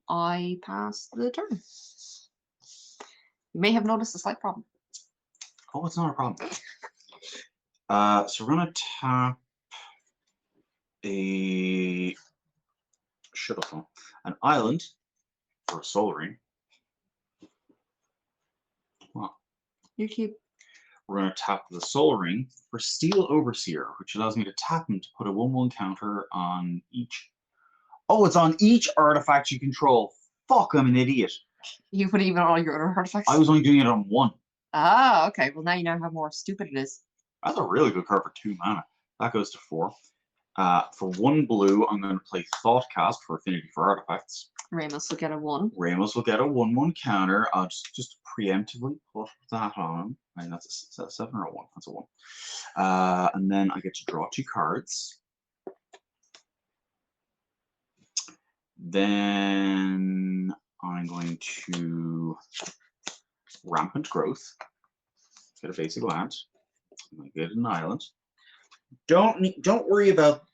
I pass the turn. You may have noticed a slight problem. Oh, it's not a problem. So we're gonna tap a an island for a soul ring. Well, You keep. we're gonna tap the soul ring for Steel Overseer, which allows me to tap him to put a 1/1 counter on each. Oh, it's on each artifact you control. Fuck, I'm an idiot. You put even all your other artifacts. I was only doing it on 1. Ah, okay. Well, now you know how more stupid it is. That's a really good card for 2 mana. That goes to 4. For 1 blue, I'm going to play Thoughtcast for Affinity for Artifacts. Ramos will get a 1. Ramos will get a 1/1 counter. I'll just preemptively put that on him. I mean, that's a 7 or a 1. That's a 1. And then I get to draw 2 cards. Then I'm going to Rampant Growth. Get a basic land. I'm going to get an island. Don't worry about.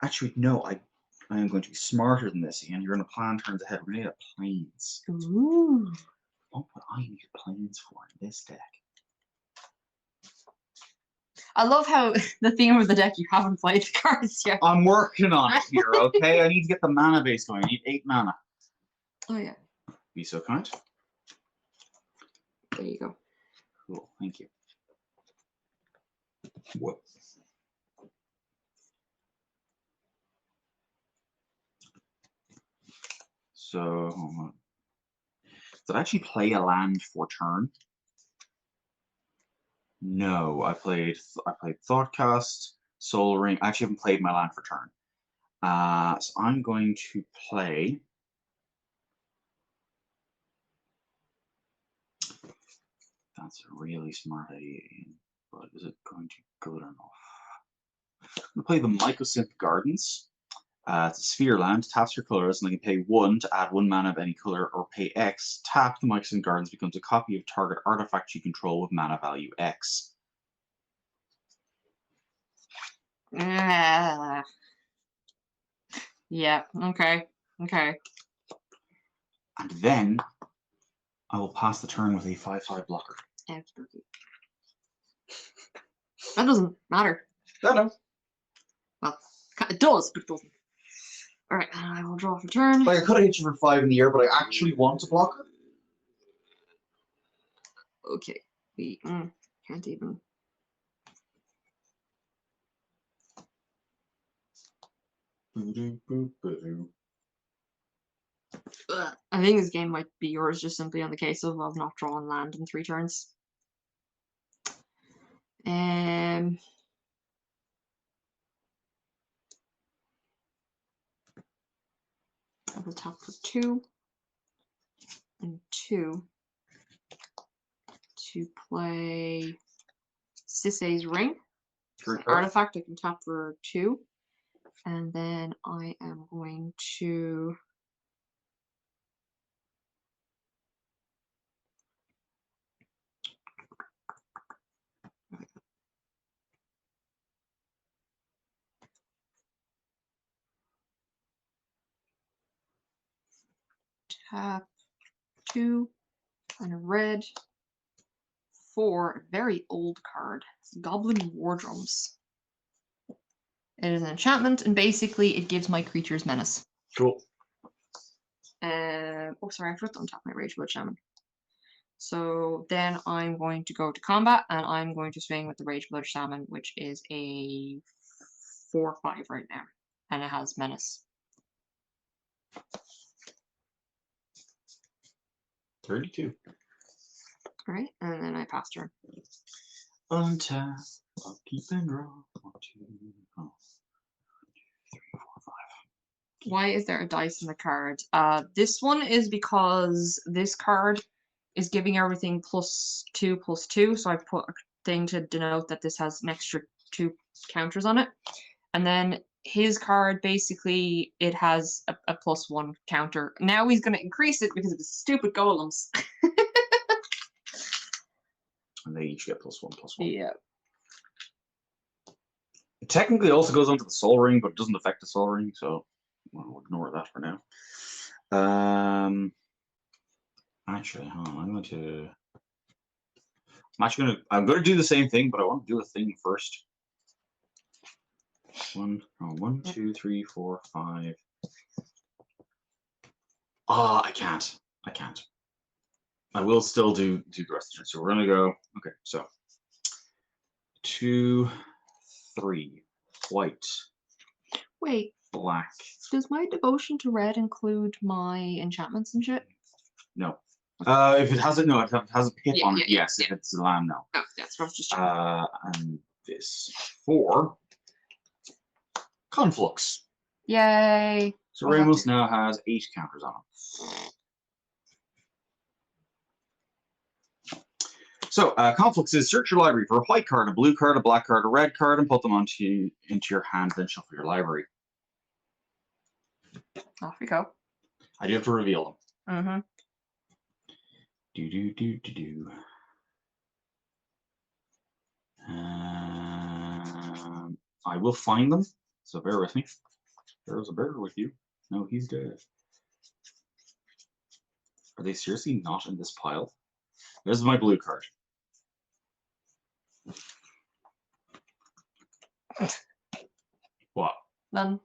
Actually, no. I am going to be smarter than this, and you're going to plan turns ahead. We're going to need a planes. Ooh. What would I need planes for in this deck? I love how the theme of the deck, you haven't played the cards yet. I'm working on it here, okay? I need to get the mana base going. I need 8 mana. Oh, yeah. Be so kind. There you go. Cool, thank you. What? So, did I actually play a land for turn? No, I played Thoughtcast, Soul Ring. I actually haven't played my land for turn. So I'm going to play. That's a really smart idea, but is it going to be good enough? I'm going to play the Mycosynth Gardens. It's a sphere land, taps your colors, and I can pay 1 to add 1 mana of any color, or pay X, tap the Mycosynth Gardens, becomes a copy of target artifact you control with mana value X. Yeah, okay. And then I will pass the turn with a 5/5 blocker. Absolutely. That doesn't matter. No. Well, it does, but it doesn't. Alright, I will draw for turn. Like, I could have hit you for 5 in the air, but I actually want to block her. Okay. We can't even. I think this game might be yours just simply on the case of not drawing land in 3 turns. I will tap for 2 and 2 to play Sisay's Ring. An artifact I can tap for 2. And then I am going to tap 2 and a red for a very old card. It's Goblin Wardrums. It is an enchantment, and basically it gives my creatures menace. Cool. Oh, sorry, I forgot to untap my Rage Blood Shaman. So then I'm going to go to combat, and I'm going to swing with the Rage Blood Shaman, which is a 4/5 right now, and it has menace. 32. All right, and then I pass turn. Untap. I'll keep and draw. 1, 2, 3, 4, 5. Why is there a dice in the card? This one is because this card is giving everything +2/+2, so I put a thing to denote that this has an extra 2 counters on it. And then his card, basically, it has a +1 counter. Now he's going to increase it because of his stupid golems. And they each get +1/+1. Yeah. It technically also goes onto the Soul Ring, but it doesn't affect the Soul Ring, so we'll ignore that for now. Actually, hold on, I'm going to do the same thing, but I want to do a thing first. 1, 2, 3, 4, 5. I can't. I will still do the rest of it. So we're gonna go. Okay, so 2, 3, white. Wait, black. does my devotion to red include my enchantments and shit? No. If it has it, no. If it has a pip on it, yes. Yeah. If it's a lamb, no. Oh, that's what I was just checking. And this 4. Conflux. Yay. So Ramos now has 8 counters on him. So, Conflux is search your library for a white card, a blue card, a black card, a red card, and put them into your hand, then shuffle your library. Off we go. I do have to reveal them. Mm-hmm. Do. I will find them, so bear with me. There's a bear with you. No, he's dead. Are they seriously not in this pile? This is my blue card. What? None.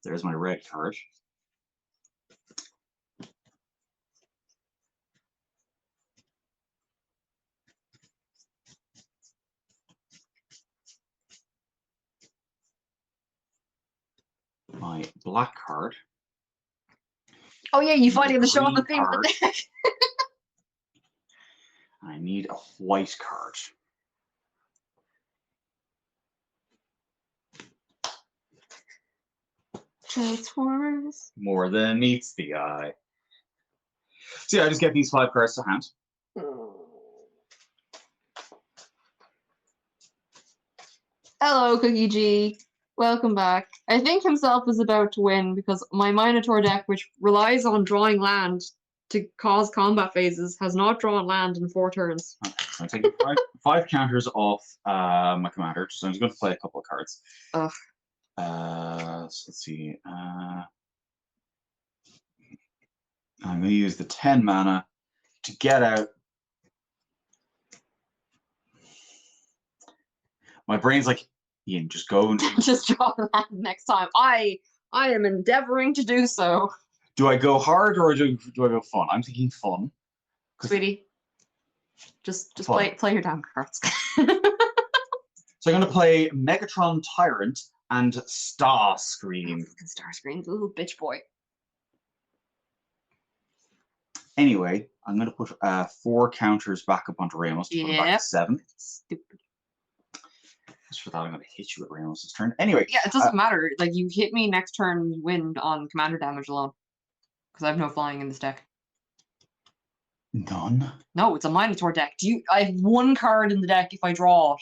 There's my red card. My black card. Oh yeah, you finally have to show off the thing of the deck. I need a white card. Transformers. More than meets the eye. So yeah, I just get these 5 cards to hand. Hello, Cookie G. Welcome back. I think himself is about to win because my Minotaur deck, which relies on drawing land to cause combat phases, has not drawn land in 4 turns. Okay, so I'm taking 5 counters off my commander, so I'm just going to play a couple of cards. Ugh. So let's see. I'm going to use the 10 mana to get out. My brain's like, Ian, just go and just draw land next time. I am endeavoring to do so. Do I go hard or do I go fun? I'm thinking fun. Sweetie, just fun. play your damn cards. So I'm going to play Megatron Tyrant and Starscream. Fucking Starscream, little bitch boy. Anyway, I'm going to put 4 counters back up onto Ramos to put him back to 7. Stupid. Just for that, I'm going to hit you at Ramos' turn. Anyway. Yeah, it doesn't matter. Like, you hit me next turn, you win on commander damage alone. Because I have no flying in this deck. None? No, it's a Minotaur deck. I have 1 card in the deck if I draw it.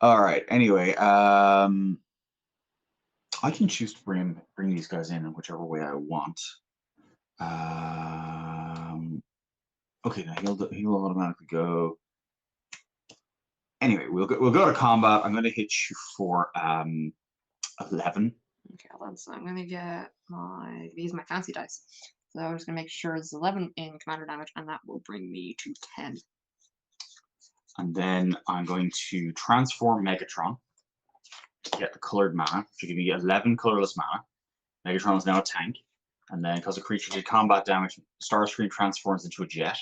Alright, anyway. I can choose to bring these guys in whichever way I want. Okay, now he'll automatically go. Anyway, we'll go to combat. I'm going to hit you for 11. Okay, so I'm going to use my fancy dice. So I'm just gonna make sure it's 11 in commander damage, and that will bring me to 10. And then I'm going to transform Megatron to get the colored mana, which will give me 11 colorless mana. Megatron is now a tank. And then because the creature did combat damage, Starscream transforms into a jet.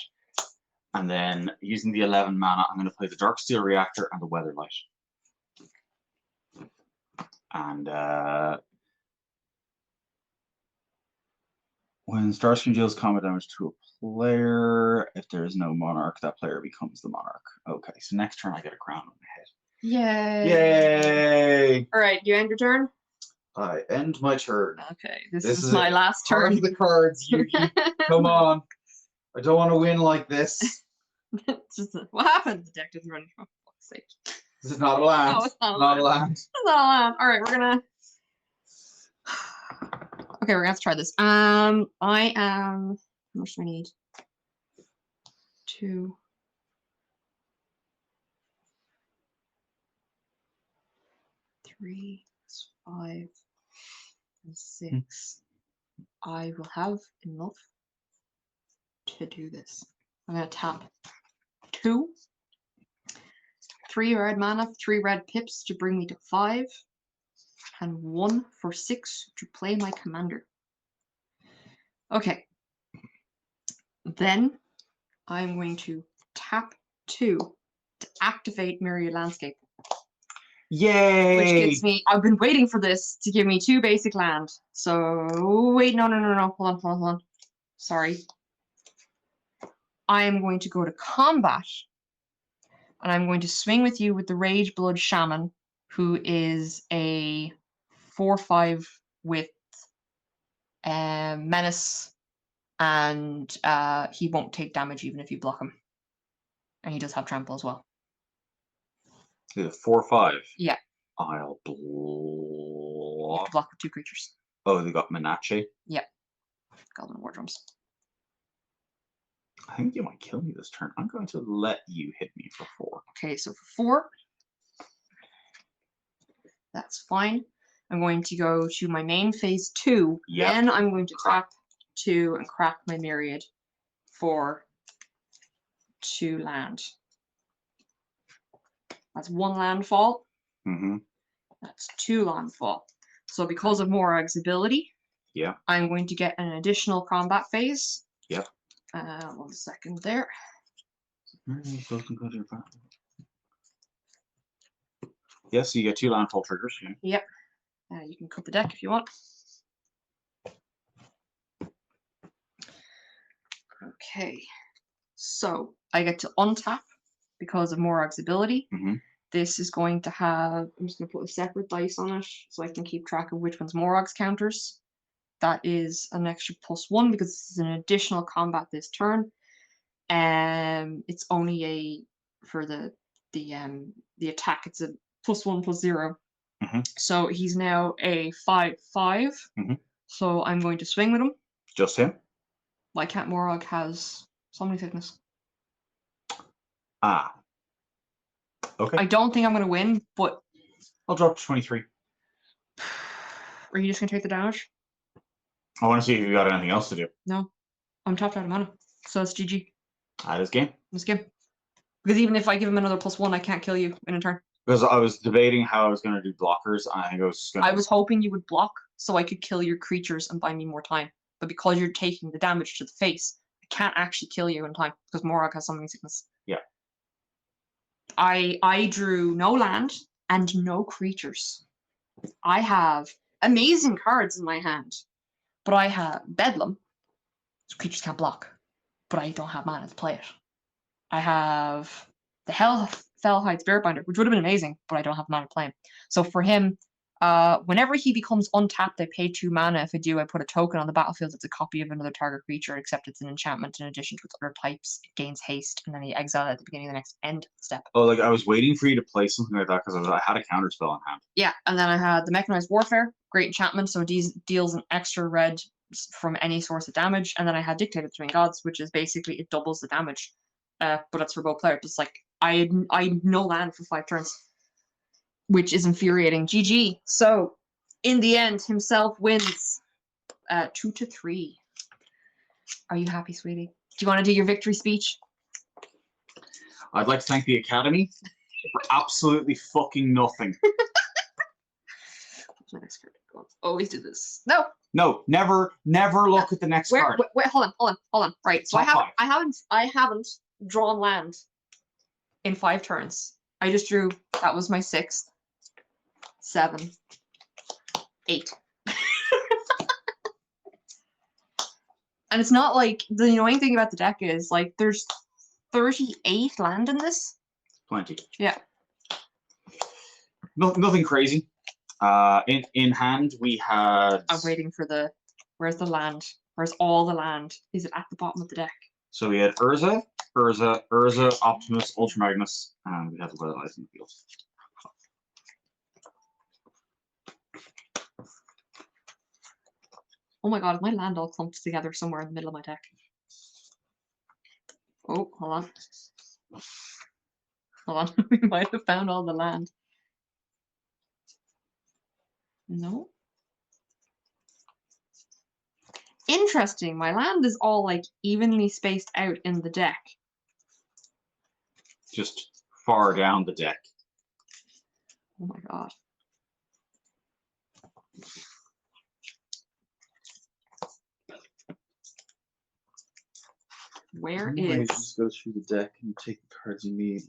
And then using the 11 mana, I'm going to play the Darksteel Reactor and the Weatherlight. And when Starscream deals combat damage to a player, if there is no Monarch, that player becomes the Monarch. Okay, so next turn I get a crown on my head. Yay! Yay! All right, you end your turn. I end my turn. Okay, this is my last turn. The cards, Yuki. Come on. I don't want to win like this. Just, what happened? The deck doesn't run. Oh, fuck's sake. This is not a land. No, it's not a Not a land. land. It's not a land. All right, we're gonna. Okay, we're gonna have to try this. I am. How much do I need? 2. 3, 5, and 6. I will have enough to do this. I'm gonna tap 2. 3 red mana, 3 red pips to bring me to 5, and 1 for 6 to play my commander. Okay. Then I'm going to tap 2 to activate Myriad Landscape. Yay! Which gets me. I've been waiting for this to give me 2 basic land. So wait, no. Hold on. Sorry. I am going to go to combat. And I'm going to swing with you with the Rage Blood Shaman, who is a 4/5 with menace, and he won't take damage even if you block him. And he does have trample as well. Is it 4/5? Yeah. I'll block. Block with 2 creatures. Oh, they got Menache. Yeah. Goblin War Drums. I think you might kill me this turn. I'm going to let you hit me for 4. Okay, so for 4, that's fine. I'm going to go to my main phase 2. Yep. Then I'm going to tap 2 and crack my Myriad for 2 land. That's 1 landfall. Mm-hmm. That's 2 landfall. So because of Morag's ability, yeah, I'm going to get an additional combat phase. Yep. 1 second there. Yes, so you get 2 landfall triggers. Yeah. Yep. You can cut the deck if you want. Okay. So I get to untap because of Morag's ability. Mm-hmm. This is going to have, I'm just going to put a separate dice on it so I can keep track of which one's Morag's counters. That is an extra +1 because this is an additional combat this turn. It's only for the attack, it's a +1/+0. Mm-hmm. So he's now a 5/5. Mm-hmm. So I'm going to swing with him. Just him? My cat Morag has Summoning Sickness. Ah. Okay. I don't think I'm going to win, but I'll drop to 23. Are you just going to take the damage? I want to see if you got anything else to do. No. I'm tapped out of mana. So it's GG. That is game. It's game. Because even if I give him another +1, I can't kill you in a turn. Because I was debating how I was going to do blockers. I think I was just going to... I was hoping you would block so I could kill your creatures and buy me more time. But because you're taking the damage to the face, I can't actually kill you in time because Morag has Summoning Sickness. Yeah. I drew no land and no creatures. I have amazing cards in my hand, but I have Bedlam. So creatures can't block, but I don't have mana to play it. I have the Fellhide Spiritbinder, which would have been amazing, but I don't have mana to play him. So for him, whenever he becomes untapped, I pay 2 mana. If I do, I put a token on the battlefield that's a copy of another target creature, except it's an enchantment in addition to its other types. It gains haste, and then you exile it at the beginning of the next end step. Oh, like I was waiting for you to play something like that because I had a counter spell in hand. Yeah, and then I had the Mechanized Warfare, great enchantment, so it deals an extra red from any source of damage. And then I had Dictated Between Gods, which is basically it doubles the damage, but it's for both players. It's like I no land for 5 turns, which is infuriating. GG. So in the end, himself wins 2-3. Are you happy, sweetie? Do you want to do your victory speech? I'd like to thank the Academy for absolutely fucking nothing. My next card. Always do this. No. No, never look at the next card. Wait, hold on. Right. So I haven't drawn land in 5 turns. I just drew. That was my 6th, 7, 8. And it's not like the annoying thing about the deck is like there's 38 land in this. Plenty. Yeah. Nothing crazy. In hand we had. I'm waiting for the. Where's the land? Where's all the land? Is it at the bottom of the deck? So we had Urza, Optimus, Ultra Magnus, and we had the Weather Eyes in the field. Oh my god, is my land all clumped together somewhere in the middle of my deck? Oh, hold on. Hold on, we might have found all the land. No? Interesting, my land is all like evenly spaced out in the deck. Just far down the deck. Oh my god. Where is? You just go through the deck and you take the cards you need.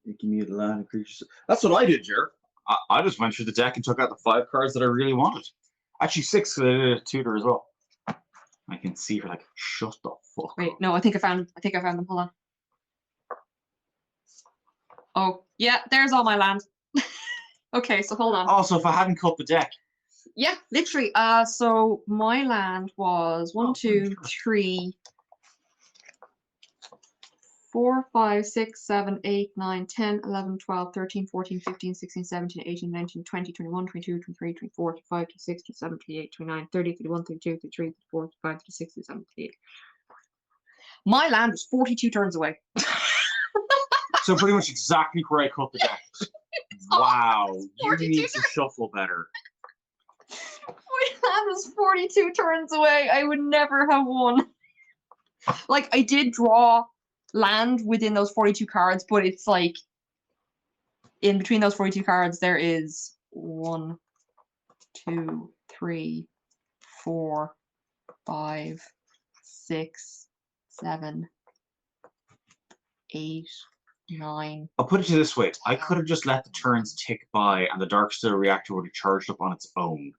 You give me the land and creatures. That's what I did, Jer. I just went through the deck and took out the 5 cards that I really wanted. Actually 6 because I did a tutor as well. I can see her like, shut the fuck Wait, up. no, I think I found them. Hold on. Oh, yeah, there's all my land. Okay, so hold on. Also, if I hadn't cut the deck. Yeah, literally. So my land was 1, 2, 3, 4, 5, 6, 7, 8, 9, 10, 11, 12, 13, 14, 15, 16, 17, 18, 19, 20, 21, 22, 23, 24, 25, 26, 27, 28, 29, 30, 31, 32, 33, 34, 35, 36, 37, 38. My land was 42 turns away. So pretty much exactly where I cut the deck. Wow, you need to shuffle better. My land was 42 turns away. I would never have won. Like, I did draw land within those 42 cards, but it's like in between those 42 cards there is 1, 2, 3, 4, 5, 6, 7, 8, 9. I'll put it to you this way. I could have just let the turns tick by and the Darksteel reactor would have charged up on its own.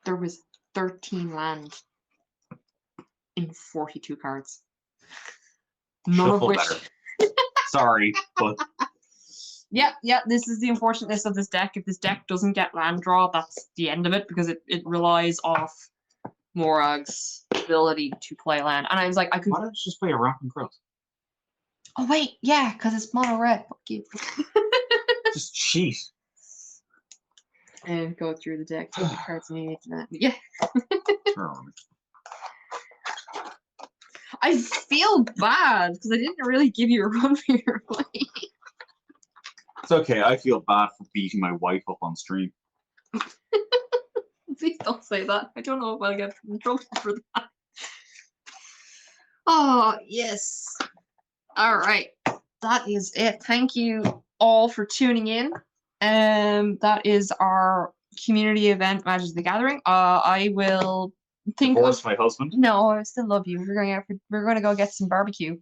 There was 13 land in 42 cards. None Shuffle of which better. Sorry, but yeah, this is the unfortunateness of this deck. If this deck doesn't get land draw, that's the end of it because it relies off Morag's ability to play land. And I was like, I could. why don't you just play a Rampant Growth? Oh wait, yeah, because it's mono red. Fuck you. Just cheat. And go through the deck. Take the cards needed. Yeah. I feel bad because I didn't really give you a run for your money. It's okay. I feel bad for beating my wife up on stream. Please don't say that. I don't know if I'll get in trouble for that. Oh, yes. All right. That is it. Thank you all for tuning in. That is our community event, Magic the Gathering. I will think Divorce my husband. No, I still love you. We're going to go get some barbecue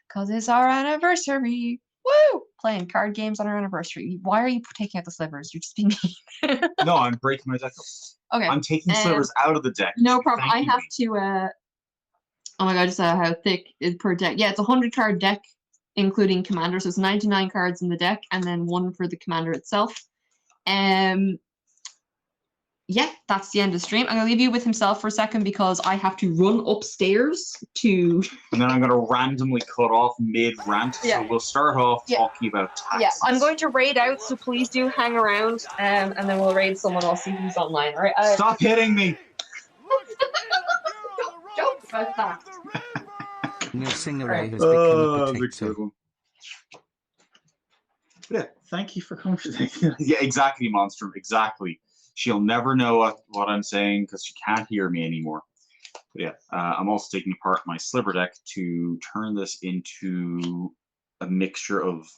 because it's our anniversary. Woo! Playing card games on our anniversary. Why are you taking out the slivers? You're just being mean. No, I'm breaking my deck up. Okay. I'm taking slivers out of the deck. No problem. I Thanking have me. to. Oh my god! Just how thick is per deck? Yeah, it's a 100-card deck, including Commander. So it's 99 cards in the deck, and then 1 for the Commander itself. Yeah, that's the end of the stream. I'm gonna leave you with himself for a second because I have to run upstairs to. And then I'm going to randomly cut off mid-rant. Yeah. So we'll start off talking about taxes. Yeah, I'm going to raid out, so please do hang around, and then we'll raid someone. I'll see who's online. All right. Stop hitting me! Joke about that. New Singeray has become a potato. Yeah, thank you for coming today. Yeah, exactly, Monstrum. Exactly. She'll never know what I'm saying because she can't hear me anymore. But yeah, I'm also taking apart my Sliver deck to turn this into a mixture of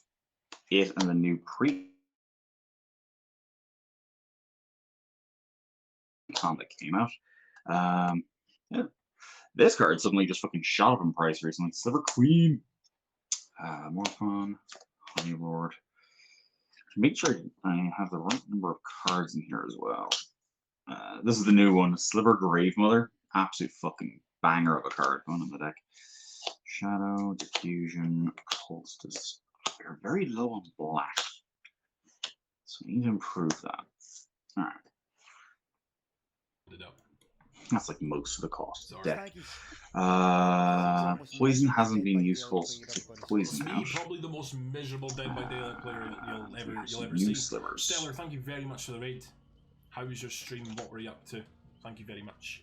it and the new pre-con that came out. Yeah. This card suddenly just fucking shot up in price recently. Sliver Queen. Morphon, Honey Lord. Make sure I have the right number of cards in here as well. This is the new one, Sliver Grave Mother. Absolute fucking banger of a card going in the deck. Shadow, Diffusion, Solstice. We're very low on black. So we need to improve that. Alright. That's like most of the cost of the deck. Poison hasn't been useful, so let's take poison out. Probably the most miserable Dead by Daylight player that you'll ever New see. slivers. Stellar, thank you very much for the raid. How was your stream? What were you up to? Thank you very much.